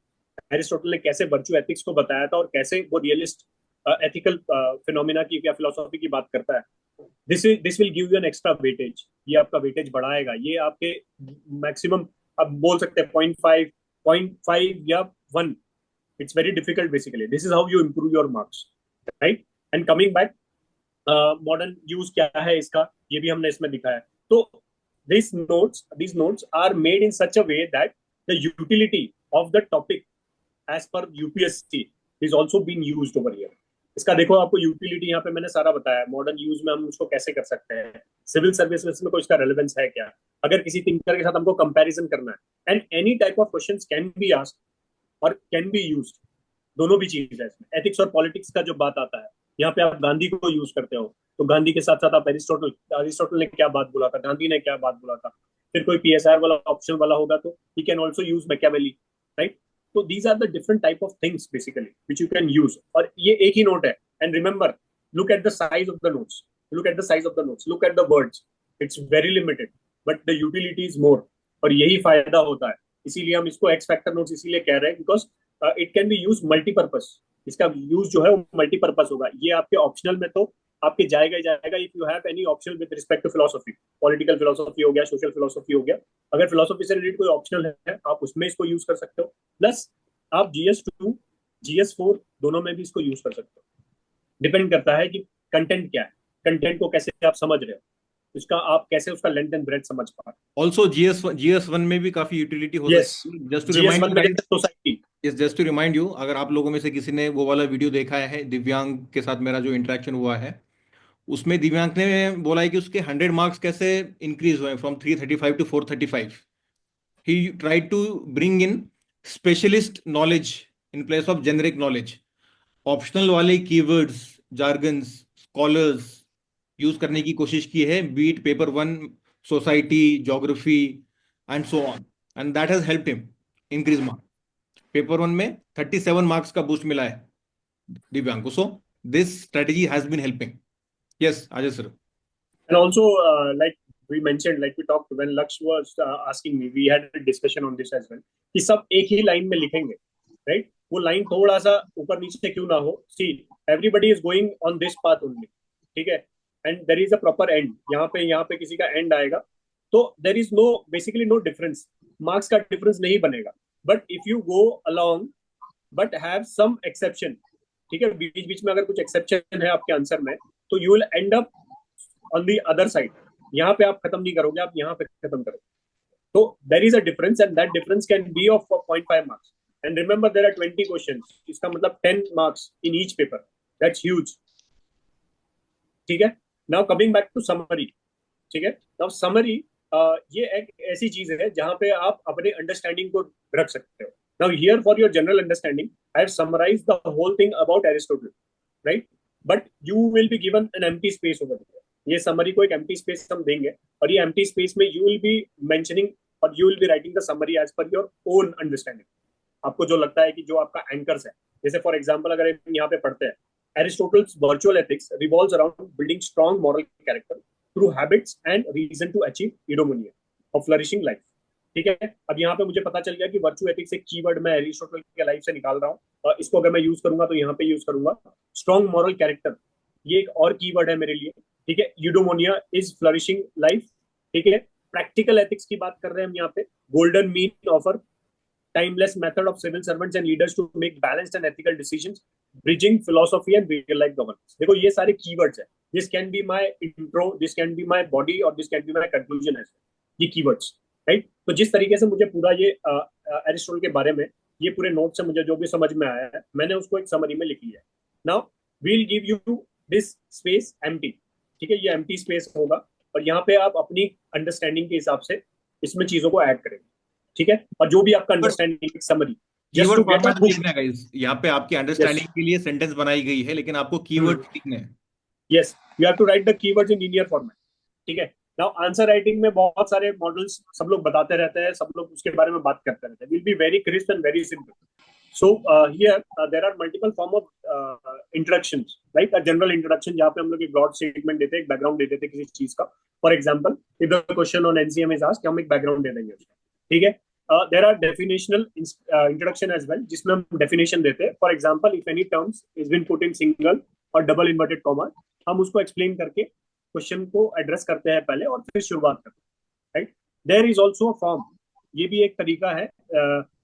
[SPEAKER 4] एरिस्टोटल ने कैसे वर्च्यू एथिक्स को बताया था और कैसे वो रियलिस्ट एथिकल फिनोमिना की या फिलोसॉफी की बात करता है, this will give you an extra weightage. ये आपका वेटेज बढ़ाएगा। ये आपके मैक्सिमम आप बोल सकते हैं 0.5 या 1। It's very difficult basically. This is how you improve your marks, right. And coming back, modern use क्या है इसका, ये भी हमने इसमें दिखाया। तो these notes are made in such a way that the utility of the topic as per UPSC is also being used over here. इसका देखो, आपको यूटिलिटी यहाँ पे मैंने सारा बताया। मॉडर्न यूज में हम उसको कैसे कर सकते हैं, सिविल सर्विसेज में कोई इसका रेलेवेंस है क्या, अगर किसी थिंकर के साथ हमको कंपैरिजन करना है। And any type of questions can be asked और कैन बी यूज्ड, दोनों भी चीज है इसमें। एथिक्स और पॉलिटिक्स का जो बात आता है, यहाँ पे आप गांधी को यूज करते हो, तो गांधी के साथ साथ आप एरिस्टोटल ने क्या बात बोला था, गांधी ने क्या बात बोला था। फिर कोई PSR वाला ऑप्शन वाला होगा तो ही can also use Machiavelli, right. तो these are the different type of things basically which you can use. और ये एक ही नोट है। And remember, look at the size of the notes, look at the size of the notes, look at the words. It's very limited but the utility is more, और यही फायदा होता है। इसीलिए हम इसको एक्स फैक्टर नोट्स इसीलिए कह रहे हैं, because it can B use multipurpose. इसका यूज जो है वो मल्टीपर्पज होगा। ये आपके ऑप्शनल में तो आपके जाएगा ही जाएगा। If you have any optional with respect to philosophy, political philosophy हो गया, सोशल फिलोसॉफी हो गया, अगर फिलोसॉफी से रिलेटेड कोई ऑप्शनल है आप उसमें इसको यूज कर सकते हो। प्लस आप GS2 GS4 दोनों में भी इसको यूज कर सकते हो। डिपेंड करता है कि कंटेंट क्या है, कंटेंट को कैसे आप समझ रहे हो, उसका आप कैसे उसका लेंथ एंड ब्रेड्थ समझ पा रहे हो।
[SPEAKER 1] ऑल्सो GS1 में भी काफी यूटिलिटी हो सकती है। Just to remind
[SPEAKER 4] society,
[SPEAKER 1] just to remind you, अगर आप लोगों में से किसी ने वो वाला वीडियो देखा है, दिव्यांग के साथ मेरा जो इंटरेक्शन हुआ है, उसमें दिव्यांग ने बोला है कि उसके 100 मार्क्स कैसे इंक्रीज हुए from 335 to 435। He tried to bring in specialist knowledge in place of generic knowledge. Optional वाले कीवर्ड्स, जार्गन्स, स्कॉलर्स यूज करने की कोशिश की है, be it paper 1 society, geography and so on, and that has helped him increase marks. Paper 1 में 37 marks का boost मिला है दिव्यांग को। So this strategy has been helping. Yes, Ajay sir.
[SPEAKER 4] and also like we mentioned, like we talked when Laksh was asking me, we had a discussion on this as well, कि सब एक ही line में लिखेंगे, right. वो line थोड़ा सा ऊपर नीचे क्यों ना हो। See everybody is going on this path only, ठीक है, and there is a proper end. यहाँ पे किसी का एंड आएगा तो there is no basically no difference, marks का डिफरेंस नहीं बनेगा। But if you go along but have some exception, ठीक है, बीच बीच में अगर कुछ एक्सेप्शन है आपके आंसर में, तो you will and up on the other side. यहाँ पे आप खत्म नहीं करोगे, आप यहाँ पे खत्म करोगे। तो there is a difference and that difference can be of 0.5 marks. And remember there are 20 questions, इसका मतलब 10 marks in each paper, that's huge, ठीक है। Now coming back to summary, ठीक है। नाउ समरी ये एक ऐसी चीज है जहां पे आप अपने अंडरस्टैंडिंग को रख सकते हो। Now here for your general understanding I have summarised the whole thing about Aristotle, right, but you will be given an empty space over there. ये समरी को एक एम्प्टी स्पेस हम देंगे और ये एम्प्टी स्पेस में यू विल बी मेंशनिंग और you will be writing the summary as per your own understanding. आपको जो लगता है कि जो आपका एंकर्स है, जैसे फॉर एग्जांपल अगर यहाँ पे पढ़ते हैं, Aristotle's virtual ethics revolves around building strong moral character through habits and reason to achieve eudaimonia of flourishing life, ठीक है। अब यहाँ पे मुझे पता चल गया कि वर्चू एथिक्स एक कीवर्ड मैं एरिस्टोटल के लाइफ से निकाल रहा हूँ, और इसको अगर मैं यूज करूंगा तो यहाँ पे यूज करूंगा स्ट्रॉन्ग मॉरल कैरेक्टर, ये एक और कीवर्ड है मेरे लिए। ठीक है, यूडोमोनिया इज फ्लरिशिंग लाइफ, ठीक है। प्रैक्टिकल एथिक्स की बात कर रहे हैं हम यहाँ पे, golden mean offer timeless method of civil servants and leaders to make balanced and ethical decisions, bridging philosophy and real life governance। देखो ये सारे keywords है, this can be my intro, this can be my body और this can be my conclusion as well, ये keywords, right? तो जिस तरीके से मुझे पूरा ये एरिस्टोटल के बारे में ये पूरे नोट से मुझे जो भी समझ में आया है, मैंने उसको एक समरी में लिख लिया है। Now we'll give you this space empty, ठीक है, ये एम्प्टी स्पेस होगा और यहाँ पे आप अपनी अंडरस्टैंडिंग के हिसाब से इसमें चीजों को ऐड करेंगे, ठीक है। और जो भी आपका अंडरस्टैंडिंग समरी,
[SPEAKER 1] कीवर्ड फॉर्मेट लिखना है गाइस, यहाँ पे आपकी अंडरस्टैंडिंग के लिए सेंटेंस बनाई गई है, लेकिन आपको कीवर्ड लिखने हैं।
[SPEAKER 4] Yes, you have to write the keywords in linear format, ठीक है। नाउ आंसर राइटिंग में बहुत सारे मॉडल्स सब लोग बताते रहते हैं, सब लोग उसके बारे में बात करते रहते हैं, will be very crisp and very simple. So here there are multiple form of introductions, right, a general introduction जहाँ पे हम लोग एक ब्रॉड स्टेटमेंट देते हैं, एक बैकग्राउंड दे देते हैं किसी चीज का। For example if the question on NCM is asked, हम एक बैकग्राउंड दे देंगे उसका, ठीक है। There are definitional introduction as well, जिसमें हम definition देते हैं। For example, if any terms is been put in single और double inverted comma, हम उसको explain करके क्वेश्चन को एड्रेस करते हैं पहले और फिर शुरुआत करते हैं, right. There is also a form, ये भी एक तरीका है,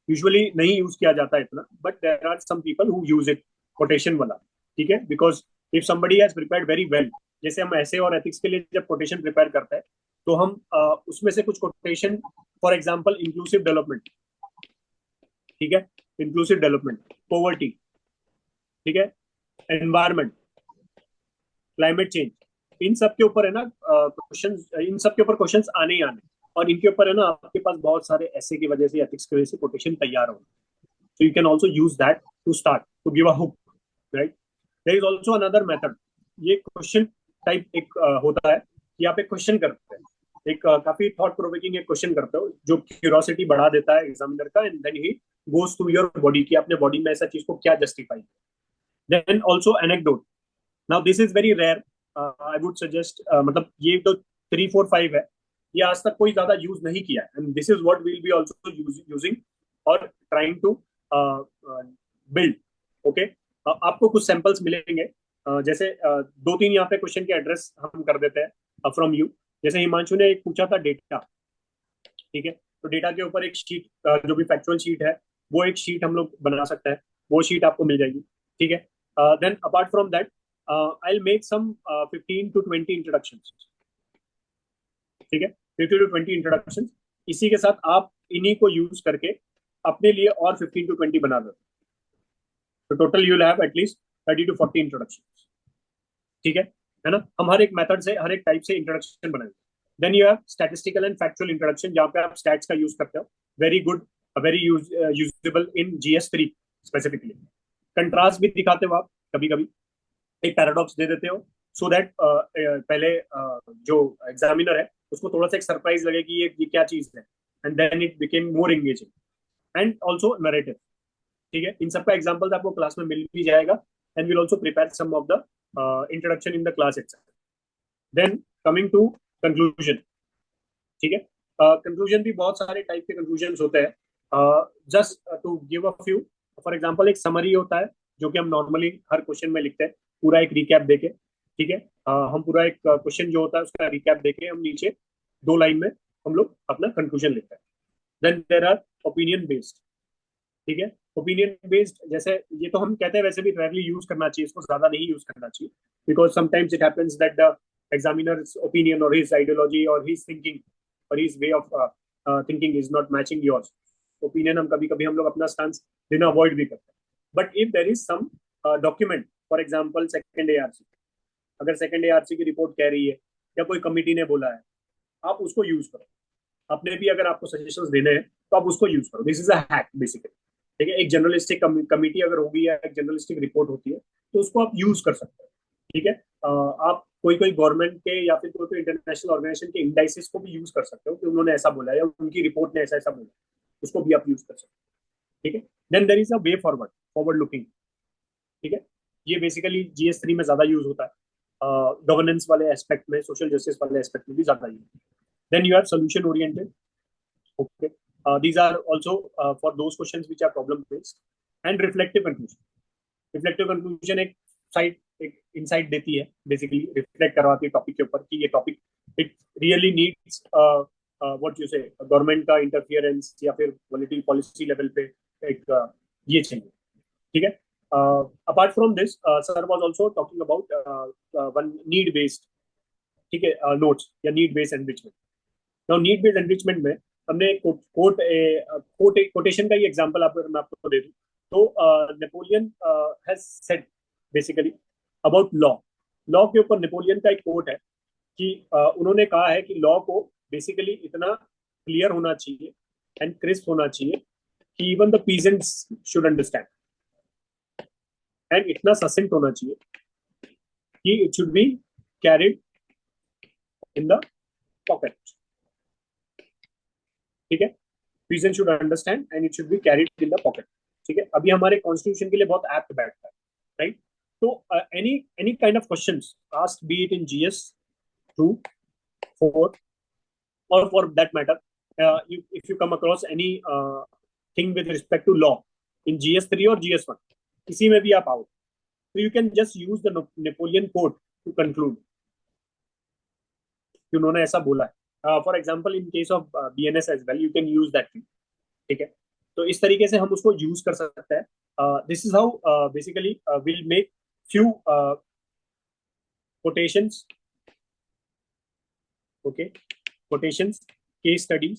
[SPEAKER 4] यूजुअली नहीं यूज किया जाता है इतना, but there are some people who use it, quotation वाला, ठीक है। Because if somebody has prepared very well, जैसे हम ऐसे और एथिक्स के लिए जब कोटेशन प्रिपेयर करते हैं तो हम उसमें से कुछ quotation, for example inclusive development, ठीक है, इंक्लूसिव डेवलपमेंट, पॉवर्टी, ठीक है, एनवायरमेंट, क्लाइमेट चेंज, इन सब के ऊपर है ना क्वेश्चन, इन सब के ऊपर क्वेश्चंस आने ही आने, और इनके ऊपर है ना आपके पास बहुत सारे ऐसे की वजह से, एथिक्स की वजह से कोटेशन तैयार हो, so you can also use that to start to give a hook, right? There is also another method, ये क्वेश्चन टाइप एक होता है कि आप एक क्वेश्चन करते हैं, एक काफी थॉट प्रोवोकिंग एक क्वेश्चन करते हो जो क्यूरियोसिटी बढ़ा देता है एग्जामिनर का, and then he goes to your body कि आपने बॉडी में ऐसा चीज को क्या justify. Then also anecdote, now this is very rare, I would suggest, मतलब ये तो 3, 4, 5 है, ये आज तक कोई ज्यादा यूज नहीं किया, and this is what will be also using और ट्राइंग टू बिल्ड, ओके। आपको कुछ सैंपल्स मिलेंगे, जैसे 2-3 यहाँ पे क्वेश्चन के एड्रेस हम कर देते हैं फ्रॉम यू। जैसे हिमांशु ने एक पूछा था डेटा, ठीक है, तो डेटा के ऊपर एक शीट, जो भी फैक्चुअल शीट है वो एक शीट हम लोग बना सकते हैं, वो शीट आपको मिल जाएगी, ठीक है। Then apart from that I will make some 15 to 20 introductions, ठीक है, 15 to 20 इंट्रोडक्शंस। इसी के साथ आप इन्हीं को यूज करके अपने लिए और 15 to 20 बना दो, तो total you will have at least 30 to 40 introductions, ठीक है ना। हम हर एक मेथड से, हर एक टाइप से इंट्रोडक्शन बनाएंगे। Then you have statistical and factual introduction, जहाँ पे आप स्टैट्स का यूज करते हो, very good, very usable in GS3 specifically. Contrast भी दिखाते हो आप कभी कभी, एक पैराडॉक्स दे देते हो, सो दैट पहले जो एग्जामिनर है उसको थोड़ा सा एक सरप्राइज लगे कि ये क्या चीज है, and then it became more engaging, and also narrative, ठीक है। इन सबका एग्जाम्पल आपको क्लास में मिल भी जाएगा, and will also prepare some of the introduction in the class itself. Then coming to conclusion, ठीक है। conclusion भी बहुत सारे टाइप के conclusions होते हैं, just to give a few, for example एक summary होता है जो कि हम normally हर क्वेश्चन में लिखते हैं, पूरा एक recap देके, ठीक है। हम पूरा एक क्वेश्चन जो होता है उसका recap देके हम नीचे 2 लाइन में हम लोग अपना conclusion लिखते हैं। Then there are opinion based, ठीक है। ओपिनियन बेस्ड, जैसे ये तो हम कहते हैं वैसे भी रेयरली यूज करना चाहिए, इसको ज्यादा नहीं यूज करना चाहिए, because sometimes it happens that the examiners opinion और हिज आइडियोलॉजी और हिज थिंकिंग और his way of thinking is not matching yours. Opinion हम कभी कभी हम लोग अपना स्टांस देना अवॉइड भी करते हैं, but if there is some document, for example second ARC, अगर सेकेंड ARC की रिपोर्ट कह रही है या कोई कमिटी ने बोला है, आप उसको यूज करो। अपने भी अगर आपको सजेशंस देने हैं तो आप उसको यूज करो, this is a hack basically, ठीक है। एक जर्नलिस्टिक कमिटी अगर होगी या एक जर्नलिस्टिक रिपोर्ट होती है तो उसको आप यूज कर सकते हैं, ठीक है। आप कोई गवर्नमेंट के या फिर कोई इंटरनेशनल ऑर्गेनाइजेशन के इंडाइसिस को भी यूज कर सकते हो कि उन्होंने ऐसा बोला या उनकी रिपोर्ट ने ऐसा ऐसा बोला, उसको भी आप यूज कर सकते हो, ठीक है। Then there is a way forward looking, ठीक है। ये बेसिकली GS3 में ज्यादा यूज होता है, गवर्नेंस वाले एस्पेक्ट में, सोशल जस्टिस वाले एस्पेक्ट में भी ज्यादा यूज होता है। Then you have solution oriented, okay. These are also for those questions which are problem based, and reflective conclusion. Reflective conclusion एक साइड एक इंसाइट देती है, बेसिकली रिफ्लेक्ट करवाती है टॉपिक के ऊपर कि ये topic it really needs what you से गवर्नमेंट का इंटरफियरेंस या फिर पॉलिटिकल पॉलिसी लेवल पे एक ये चाहिए, ठीक है। Apart from this sir was also talking about one need based, ठीक है, नोट्स या need based enrichment. Now need based enrichment में हमने कोटेशन का ही एग्जांपल मैं आपको दे दूं तो Napoleon has said basically about law. Law के ऊपर नेपोलियन का एक कोट है कि उन्होंने कहा है कि लॉ को बेसिकली इतना क्लियर होना चाहिए एंड क्रिस्प होना चाहिए कि even the peasants should understand, and इतना ससेंट होना चाहिए कि it should B carried in the pocket, ठीक है। Peasant should understand and it should B carried in the pocket, ठीक है। अभी हमारे कॉन्स्टिट्यूशन के लिए बहुत एप्ट बैठता है, राइट। तो any kind of questions asked B it in GS 2, 4 or for that matter if you come across any thing with respect to law in GS3 or GS1, किसी में भी आप आओ तो you can just use the Napoleon quote to conclude कि उन्होंने ऐसा बोला है। For example in case of BNS as well you can use that thing, ठीक है। तो इस तरीके से हम उसको यूज कर सकते हैं। This is how basically we'll make few quotations, okay, quotations, case studies,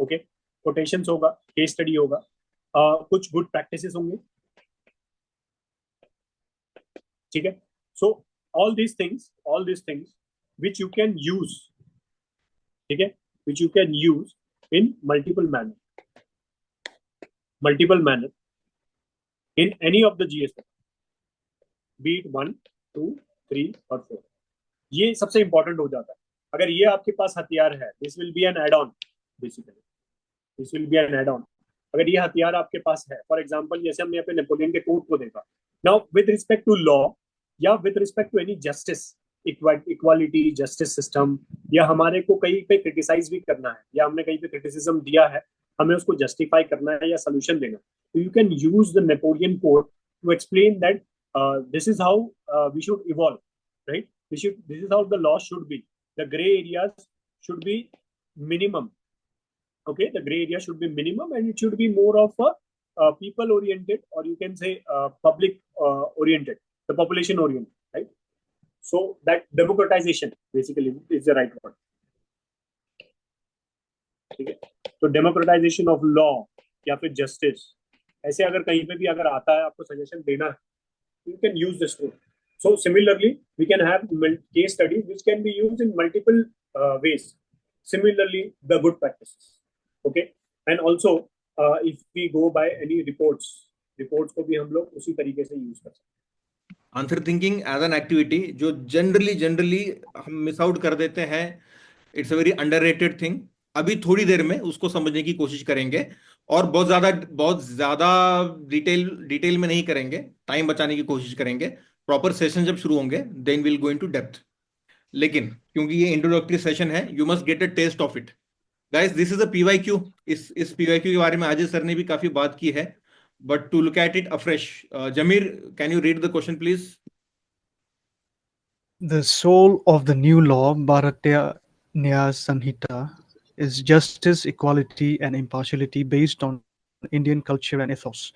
[SPEAKER 4] okay, quotations होगा, case study होगा, कुछ good practices होंगे, ठीक है। So all these things which you can use, ठीक है, which you can use in multiple manner in any of the GS, be it 1, 2, 3 और 4। ये सबसे इंपॉर्टेंट हो जाता है। अगर ये आपके पास हथियार है, this will be an add on, basically this will be an add on. अगर ये हथियार आपके पास है, फॉर एग्जांपल जैसे हमने यहाँ पे नेपोलियन के कोट को देखा, now with respect to law या with respect to any justice, equality, justice system, या हमारे को कहीं पे क्रिटिसाइज भी करना है या हमने कहीं पे क्रिटिसिज्म दिया है, हमें उसको जस्टिफाई करना है या सोल्यूशन देना, तो you can use the Napoleon quote to explain that this is how we should evolve, right. This is how the law should be. The gray areas should be minimum. Okay, the gray area should be minimum, and it should be more of a people oriented, or you can say public oriented, the population oriented, right? So that democratization basically is the right word. ठीक है, तो democratization of law या फिर justice, ऐसे अगर कहीं पे भी अगर आता है आपको सजेशन देना है, you can use this tool. So similarly, we can have case studies which can be used in multiple ways. Similarly, the good practices, okay, and also if we go by any reports को भी हम लोग उसी तरीके से use कर सकते हैं।
[SPEAKER 1] Answer thinking as an activity जो जनरली हम मिस आउट कर देते हैं, it's a very underrated thing. अभी थोड़ी देर में उसको समझने की कोशिश करेंगे और बहुत ज्यादा डिटेल में नहीं करेंगे, टाइम बचाने की कोशिश करेंगे। प्रॉपर सेशन जब शुरू होंगे then will go into depth. लेकिन क्योंकि ये इंट्रोडक्टरी सेशन है, you must get a taste of it guys. This is a PYQ. इस पीवाईक्यू के बारे में अजय सर ने भी काफी बात की है, but to look at it afresh, Zameer can you read the question please?
[SPEAKER 5] The soul of the new law, Bharatiya Nyaya Samhita, is justice, equality, and impartiality based on Indian culture and ethos.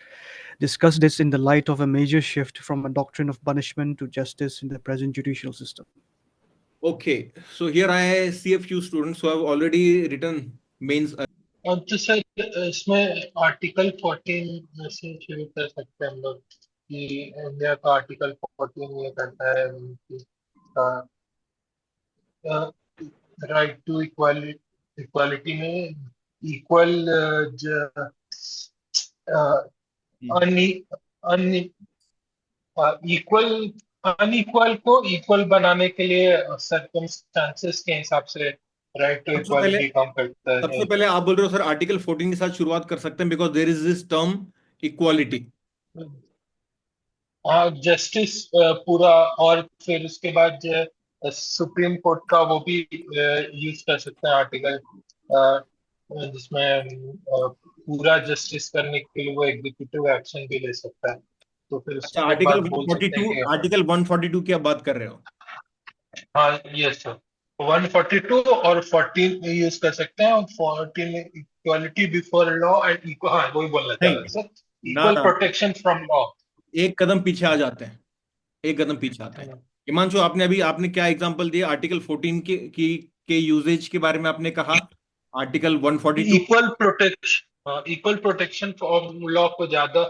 [SPEAKER 5] Discuss this in the light of a major shift from a doctrine of punishment to justice in the present judicial system.
[SPEAKER 1] Okay, so here I see a few students who have already written mains.
[SPEAKER 6] अब तो sir इसमें article 14 से शुरू कर सकते हैं हम लोग कि इंडिया का आर्टिकल 14 ये कहता है कि राइट टू इक्वालिटी में इक्वल अनइक्वल को इक्वल बनाने के लिए सर्कमस्टांसेस के हिसाब से राइट टू इक्वालिटी काम करता है।
[SPEAKER 1] सबसे पहले आप बोल रहे हो सर आर्टिकल 14 के साथ शुरुआत कर सकते हैं because there is this term equality.
[SPEAKER 6] Justice पूरा, और फिर उसके बाद सुप्रीम कोर्ट का वो भी यूज कर सकते हैं आर्टिकल, जिसमें पूरा जस्टिस करने के लिए वो एग्जीक्यूटिव एक्शन भी ले सकता है। तो फिर
[SPEAKER 1] अच्छा,
[SPEAKER 6] उसके
[SPEAKER 1] आर्टिकल
[SPEAKER 6] बाद बोल सकते हैं
[SPEAKER 1] 142,
[SPEAKER 6] कि
[SPEAKER 1] आर्टिकल 142 की आप बात कर रहे हो?
[SPEAKER 6] हाँ यस सर, 142 और 14 यूज कर सकते हैं, और 14 equality before law and equal, हाँ वही बोलना चाह रहा
[SPEAKER 1] नहीं,
[SPEAKER 6] है सर,
[SPEAKER 1] ना
[SPEAKER 6] इक्वल
[SPEAKER 1] ना,
[SPEAKER 6] प्रोटेक्शन फ्रॉम लॉ।
[SPEAKER 1] एक कदम पीछे आ जाते हैं, एक कदम पीछे आते हैं। हिमांशु, आपने क्या एग्जांपल दिया? आर्टिकल 14 के यूजेज के बारे में आपने कहा, article 142।
[SPEAKER 6] Equal protection from law को ज्यादा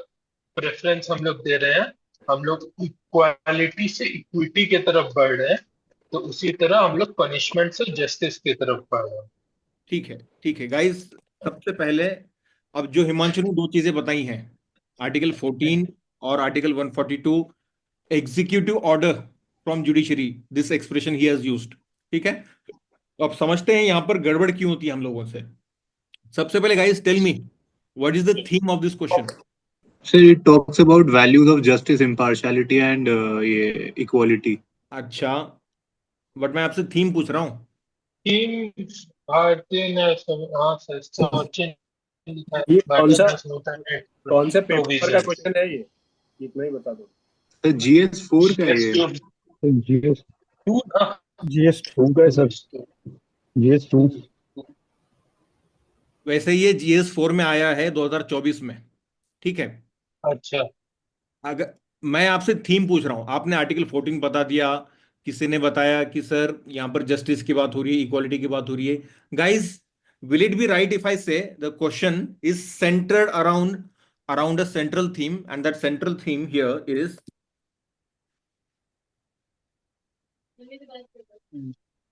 [SPEAKER 6] प्रेफरेंस हम लोग दे रहे हैं, हम लोग इक्वालिटी से इक्विटी की तरफ बढ़ रहे हैं, तो उसी तरह हम लोग पनिशमेंट से जस्टिस की तरफ बढ़ रहे हैं।
[SPEAKER 1] ठीक है, ठीक है गाइस, सबसे पहले अब जो हिमांशु ने दो चीजें बताई हैं, आर्टिकल 14 और article 142, executive order from judiciary, this expression he has used, ठीक है। तो अब समझते हैं यहां पर गड़बड़ क्यों होती है हम लोगों से। सबसे पहले guys tell me, what is the theme of this question?
[SPEAKER 7] So it talks about values of justice, impartiality, and equality.
[SPEAKER 1] अच्छा, बट मैं आपसे थीम पूछ रहा हूं।
[SPEAKER 6] टीम भारतीय न्याय हाँ सर, सचिन लिखा है,
[SPEAKER 4] ये
[SPEAKER 6] भारतीय न्याय संहिता एंड
[SPEAKER 4] कौन से पेपर का
[SPEAKER 6] प्रोविजन।
[SPEAKER 4] क्वेश्चन है ये? इतना ही बता दो।
[SPEAKER 7] तो GS4 का है ये।
[SPEAKER 2] GS
[SPEAKER 6] टू ना,
[SPEAKER 5] GS2
[SPEAKER 2] 2 का है सर, GS2।
[SPEAKER 1] वैसे ये GS4 में आया है 2024 में, ठीक है।
[SPEAKER 6] अच्छा
[SPEAKER 1] अगर मैं आपसे थीम पूछ रहा हूं, आपने आर्टिकल 14 बता दिया, किसी ने बताया कि सर यहां पर जस्टिस की बात हो रही है, इक्वालिटी की बात हो रही है। Guys, will it be right if I say the question is centered around a central theme, and that central theme here is,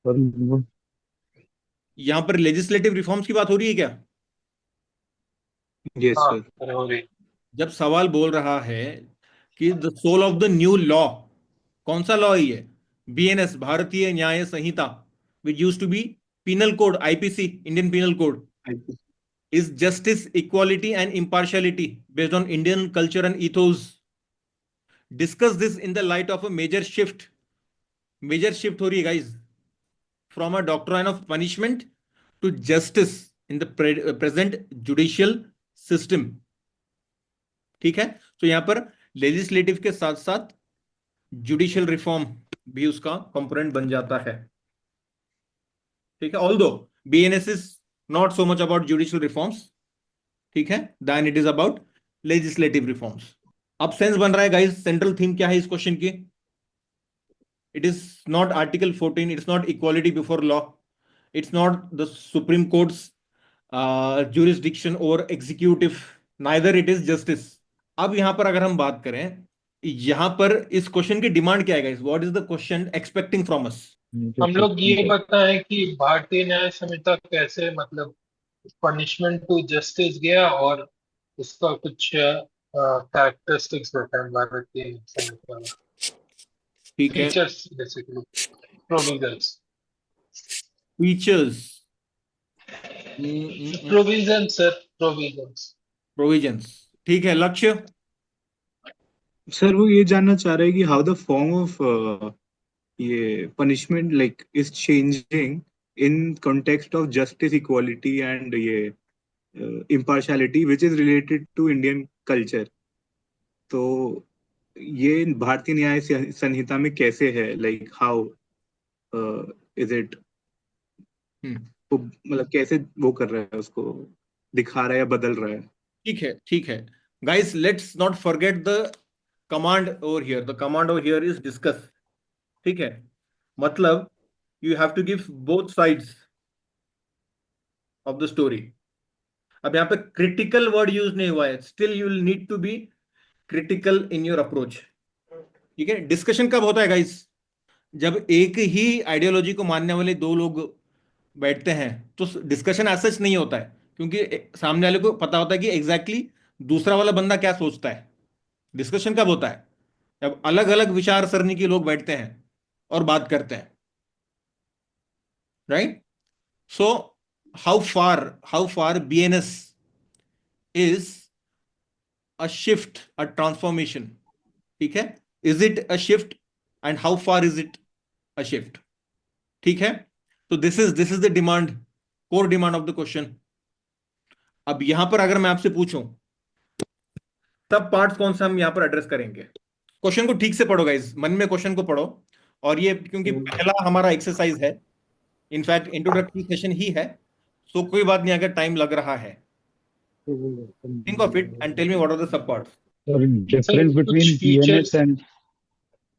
[SPEAKER 2] पर
[SPEAKER 1] यहां पर लेजिस्लेटिव रिफॉर्म्स की बात हो रही है क्या?
[SPEAKER 7] Yes,
[SPEAKER 6] हाँ
[SPEAKER 7] sir.
[SPEAKER 6] सर, हो रही।
[SPEAKER 1] जब सवाल बोल रहा है कि the soul of the new law, कौन सा लॉ है ये? BNS, Bharatiya Nyaya Sanhita, which use to be penal code, IPC, Indian penal code, is justice, equality, and impartiality based on Indian culture and ethos. Discuss this in the light of a major shift. Major shift हो रही है guys, from a doctrine of punishment to justice in the present judicial system. ठीक है, तो यहां पर legislative के साथ साथ जुडिशियल रिफॉर्म भी उसका कंपोनेंट बन जाता है, ठीक है। Although BNS is not so much about judicial reforms, ठीक है, then it is about legislative reforms. अब सेंस बन रहा है गाइस, सेंट्रल थीम क्या है इस क्वेश्चन की? It is not article 14, it's not equality before law, it's not the supreme courts jurisdiction over executive, neither it is justice. अब यहां पर अगर हम बात करें, यहां पर इस क्वेश्चन की डिमांड क्या है guys? What is the question expecting from us?
[SPEAKER 6] हम लोग ये बताएं कि भारतीय न्याय संहिता कैसे मतलब पनिशमेंट टू जस्टिस गया, और उसका कुछ कैरेक्टरिस्टिक्स बताएं भारतीय न्याय संहिता में,
[SPEAKER 1] ठीक है,
[SPEAKER 6] features basically, provisions.
[SPEAKER 1] Features,
[SPEAKER 6] provision sir, provisions.
[SPEAKER 1] Provisions, ठीक है। लक्ष्य?
[SPEAKER 7] सर वो ये जानना चाह रहे हैं कि how the form of ये punishment like is changing in context of justice, equality, and ये impartiality which is related to Indian culture. तो ये भारतीय न्याय संहिता में कैसे है, like how is it, वो मतलब कैसे वो कर रहा है, उसको दिखा रहा है या बदल रहा है?
[SPEAKER 1] ठीक है, ठीक है guys, let's not forget the command over here, the command over here is discuss, ठीक है। मतलब you have to give both sides of the story. अब यहां पे क्रिटिकल वर्ड यूज नहीं हुआ है, still you will need to be critical in your approach, ठीक है। डिस्कशन कब होता है गाइस? जब एक ही आइडियोलॉजी को मानने वाले दो लोग बैठते हैं तो डिस्कशन ऐसा नहीं होता है, क्योंकि सामने वाले को पता होता है कि एग्जैक्टली दूसरा वाला बंदा क्या सोचता है। डिस्कशन कब होता है? जब अलग अलग विचार सरणी के लोग बैठते हैं और बात करते हैं, right? So how far BNS is a shift, a transformation, ठीक है। Is it a shift, and how far is it a shift, ठीक है। तो this is the demand, core demand of the question. अब यहां पर अगर मैं आपसे पूछूं सब पार्ट्स कौन से हम यहाँ पर एड्रेस करेंगे। क्वेश्चन को ठीक से पढ़ो गाइस, मन में क्वेश्चन को पढ़ो। और ये क्योंकि पहला हमारा एक्सरसाइज है, इनफैक्ट इंट्रोडक्टरी सेशन ही है, सो कोई बात नहीं अगर टाइम लग रहा है। Think of it and tell me what are the sub parts.
[SPEAKER 2] Sir
[SPEAKER 6] sir
[SPEAKER 2] difference
[SPEAKER 6] कुछ
[SPEAKER 2] बिटवीन बीएनएस
[SPEAKER 6] फीचर्स
[SPEAKER 2] एंड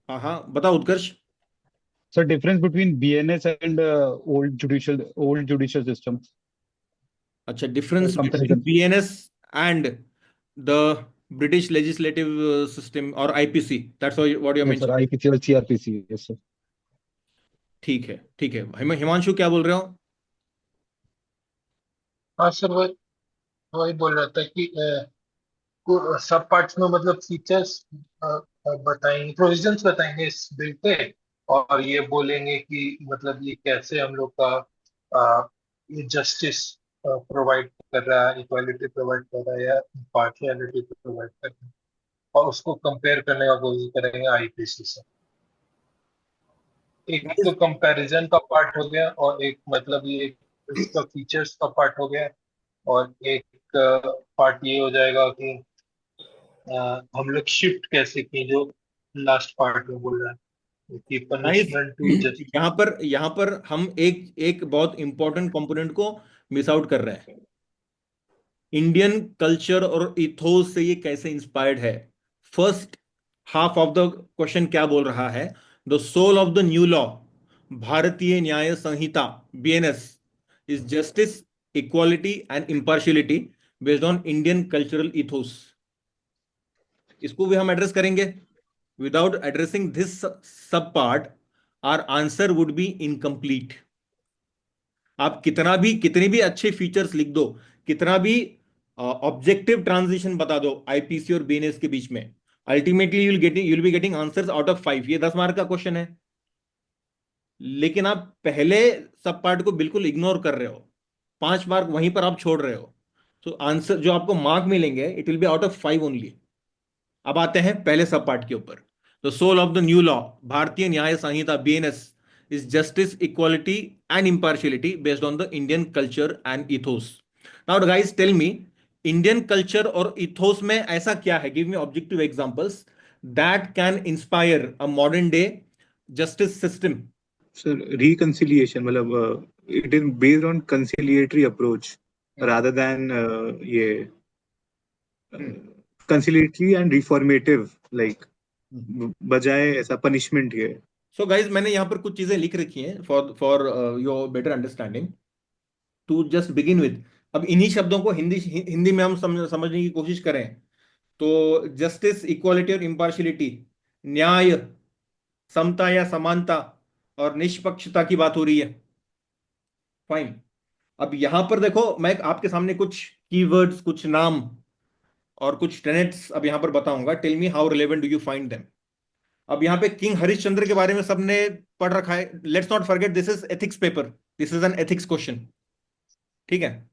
[SPEAKER 1] हाँ हाँ बताओ Utkarsh.
[SPEAKER 2] Sir difference between BNS and old judicial system
[SPEAKER 1] अच्छा, difference between
[SPEAKER 2] comparison.
[SPEAKER 1] BNS and the British legislative system और IPC, that's what you
[SPEAKER 2] yes sir,
[SPEAKER 1] mention.
[SPEAKER 2] IPC और CrPC. Yes sir.
[SPEAKER 1] ठीक है ठीक है। हिमांशु क्या बोल रहे हो।
[SPEAKER 6] हाँ सर, वही वही बोल रहा था कि सब पार्ट्स में मतलब फीचर्स बताएंगे, प्रोविजंस बताएंगे इस बिल पे, और ये बोलेंगे कि मतलब ये कैसे हम लोग का ये जस्टिस प्रोवाइड कर रहा है, इक्वालिटी प्रोवाइड कर रहा है, या पार्शियलिटी प्रोवाइड कर रहा है, और उसको कंपेयर करने का कोशिश करेंगे आईपीसी से। एक तो कंपैरिजन का पार्ट हो गया, और एक मतलब ये इसका फीचर्स का पार्ट हो गया, और एक पार्ट ये हो जाएगा कि हम लोग शिफ्ट कैसे की, जो लास्ट पार्ट में बोल रहा है कि
[SPEAKER 1] गाइस
[SPEAKER 6] पनिशमेंट टू जस्ट।
[SPEAKER 1] यहाँ पर हम एक एक बहुत इंपॉर्टेंट कंपोनेंट को मिस आउट कर रहे हैं। इंडियन कल्चर और इथोस से ये कैसे इंस्पायर्ड है। First half of the question क्या बोल रहा है, the soul of the new law, Bharatiya Nyaya Sanhita BNS, is justice, equality and impartiality based on Indian cultural ethos. इसको भी हम एड्रेस करेंगे। Without addressing this sub part our answer would be incomplete. आप कितनी भी अच्छे फीचर्स लिख दो, कितना भी ऑब्जेक्टिव ट्रांजिशन बता दो आईपीसी और बीएनएस के बीच में, ultimately you'll be getting answers out of 5। ये 10 मार्क का क्वेश्चन है, लेकिन आप पहले सब पार्ट को बिल्कुल इग्नोर कर रहे हो, 5 मार्क वहीं पर आप छोड़ रहे हो। तो आंसर जो आपको मार्क मिलेंगे it will be out of 5 only. अब आते हैं पहले सब पार्ट के ऊपर। The soul of the new law, Bharatiya Nyaya Sanhita BNS, is justice, equality and impartiality based on the Indian culture and ethos. Now guys tell me, Indian culture और ethos में ऐसा क्या है, give me objective examples that can inspire a modern day justice system.
[SPEAKER 7] Sir reconciliation, मतलब it is based on conciliatory approach rather than ये कंसिलिएटरी and reformative, like बजाय ऐसा punishment के।
[SPEAKER 1] सो गाइज मैंने यहां पर कुछ चीजें लिख रखी हैं for for your better understanding to just begin with. अब इन्हीं शब्दों को हिंदी में हम समझने की कोशिश करें तो जस्टिस, इक्वालिटी और इम्पार्शियलिटी, न्याय, समता या समानता और निष्पक्षता की बात हो रही है। फाइन। अब यहां पर देखो, मैं आपके सामने कुछ कीवर्ड्स, कुछ नाम और कुछ टेनेट्स अब यहां पर बताऊंगा। Tell me how relevant do you find them. अब यहाँ पे किंग हरिश्चंद्र के बारे में सबने पढ़ रखा है। Let's not forget this is ethics paper, this is an ethics question. ठीक है,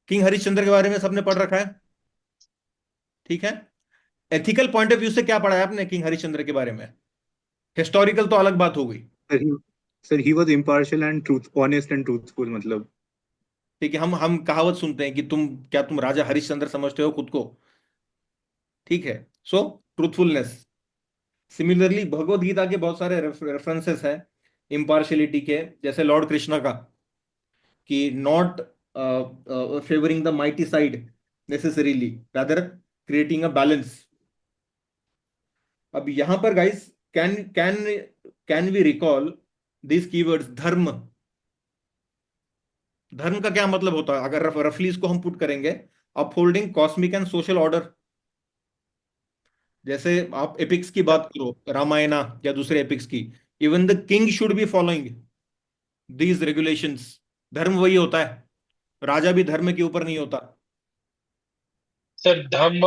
[SPEAKER 1] किंग हरिश्चंद्र के बारे में सबने पढ़ रखा है। ठीक है, एथिकल पॉइंट ऑफ व्यू से क्या पढ़ा है आपने किंग हरिश्चंद्र के बारे में। हिस्टोरिकल तो अलग बात हो गई।
[SPEAKER 7] Sir he was impartial and truth honest and truthful, मतलब।
[SPEAKER 1] ठीक है, हम कहावत सुनते हैं कि तुम राजा हरिश्चंद्र समझते हो खुद को। ठीक है, सो ट्रूथफुलनेस। सिमिलरली भगवत गीता के बहुत सारे रेफरेंसेस हैं इम्पार्शियलिटी के, जैसे लॉर्ड कृष्णा का कि not favouring the mighty side necessarily, rather creating a balance. अब यहां पर guys can can can we recall this keywords. Dharma, dharma का क्या मतलब होता है अगर रफली इसको हम पुट करेंगे, upholding cosmic and social order. जैसे आप एपिक्स की बात करो, रामायणा या दूसरे एपिक्स की, even the king should be following these regulations. धर्म वही होता है, राजा भी धर्म के ऊपर नहीं होता।
[SPEAKER 6] सर धम्म,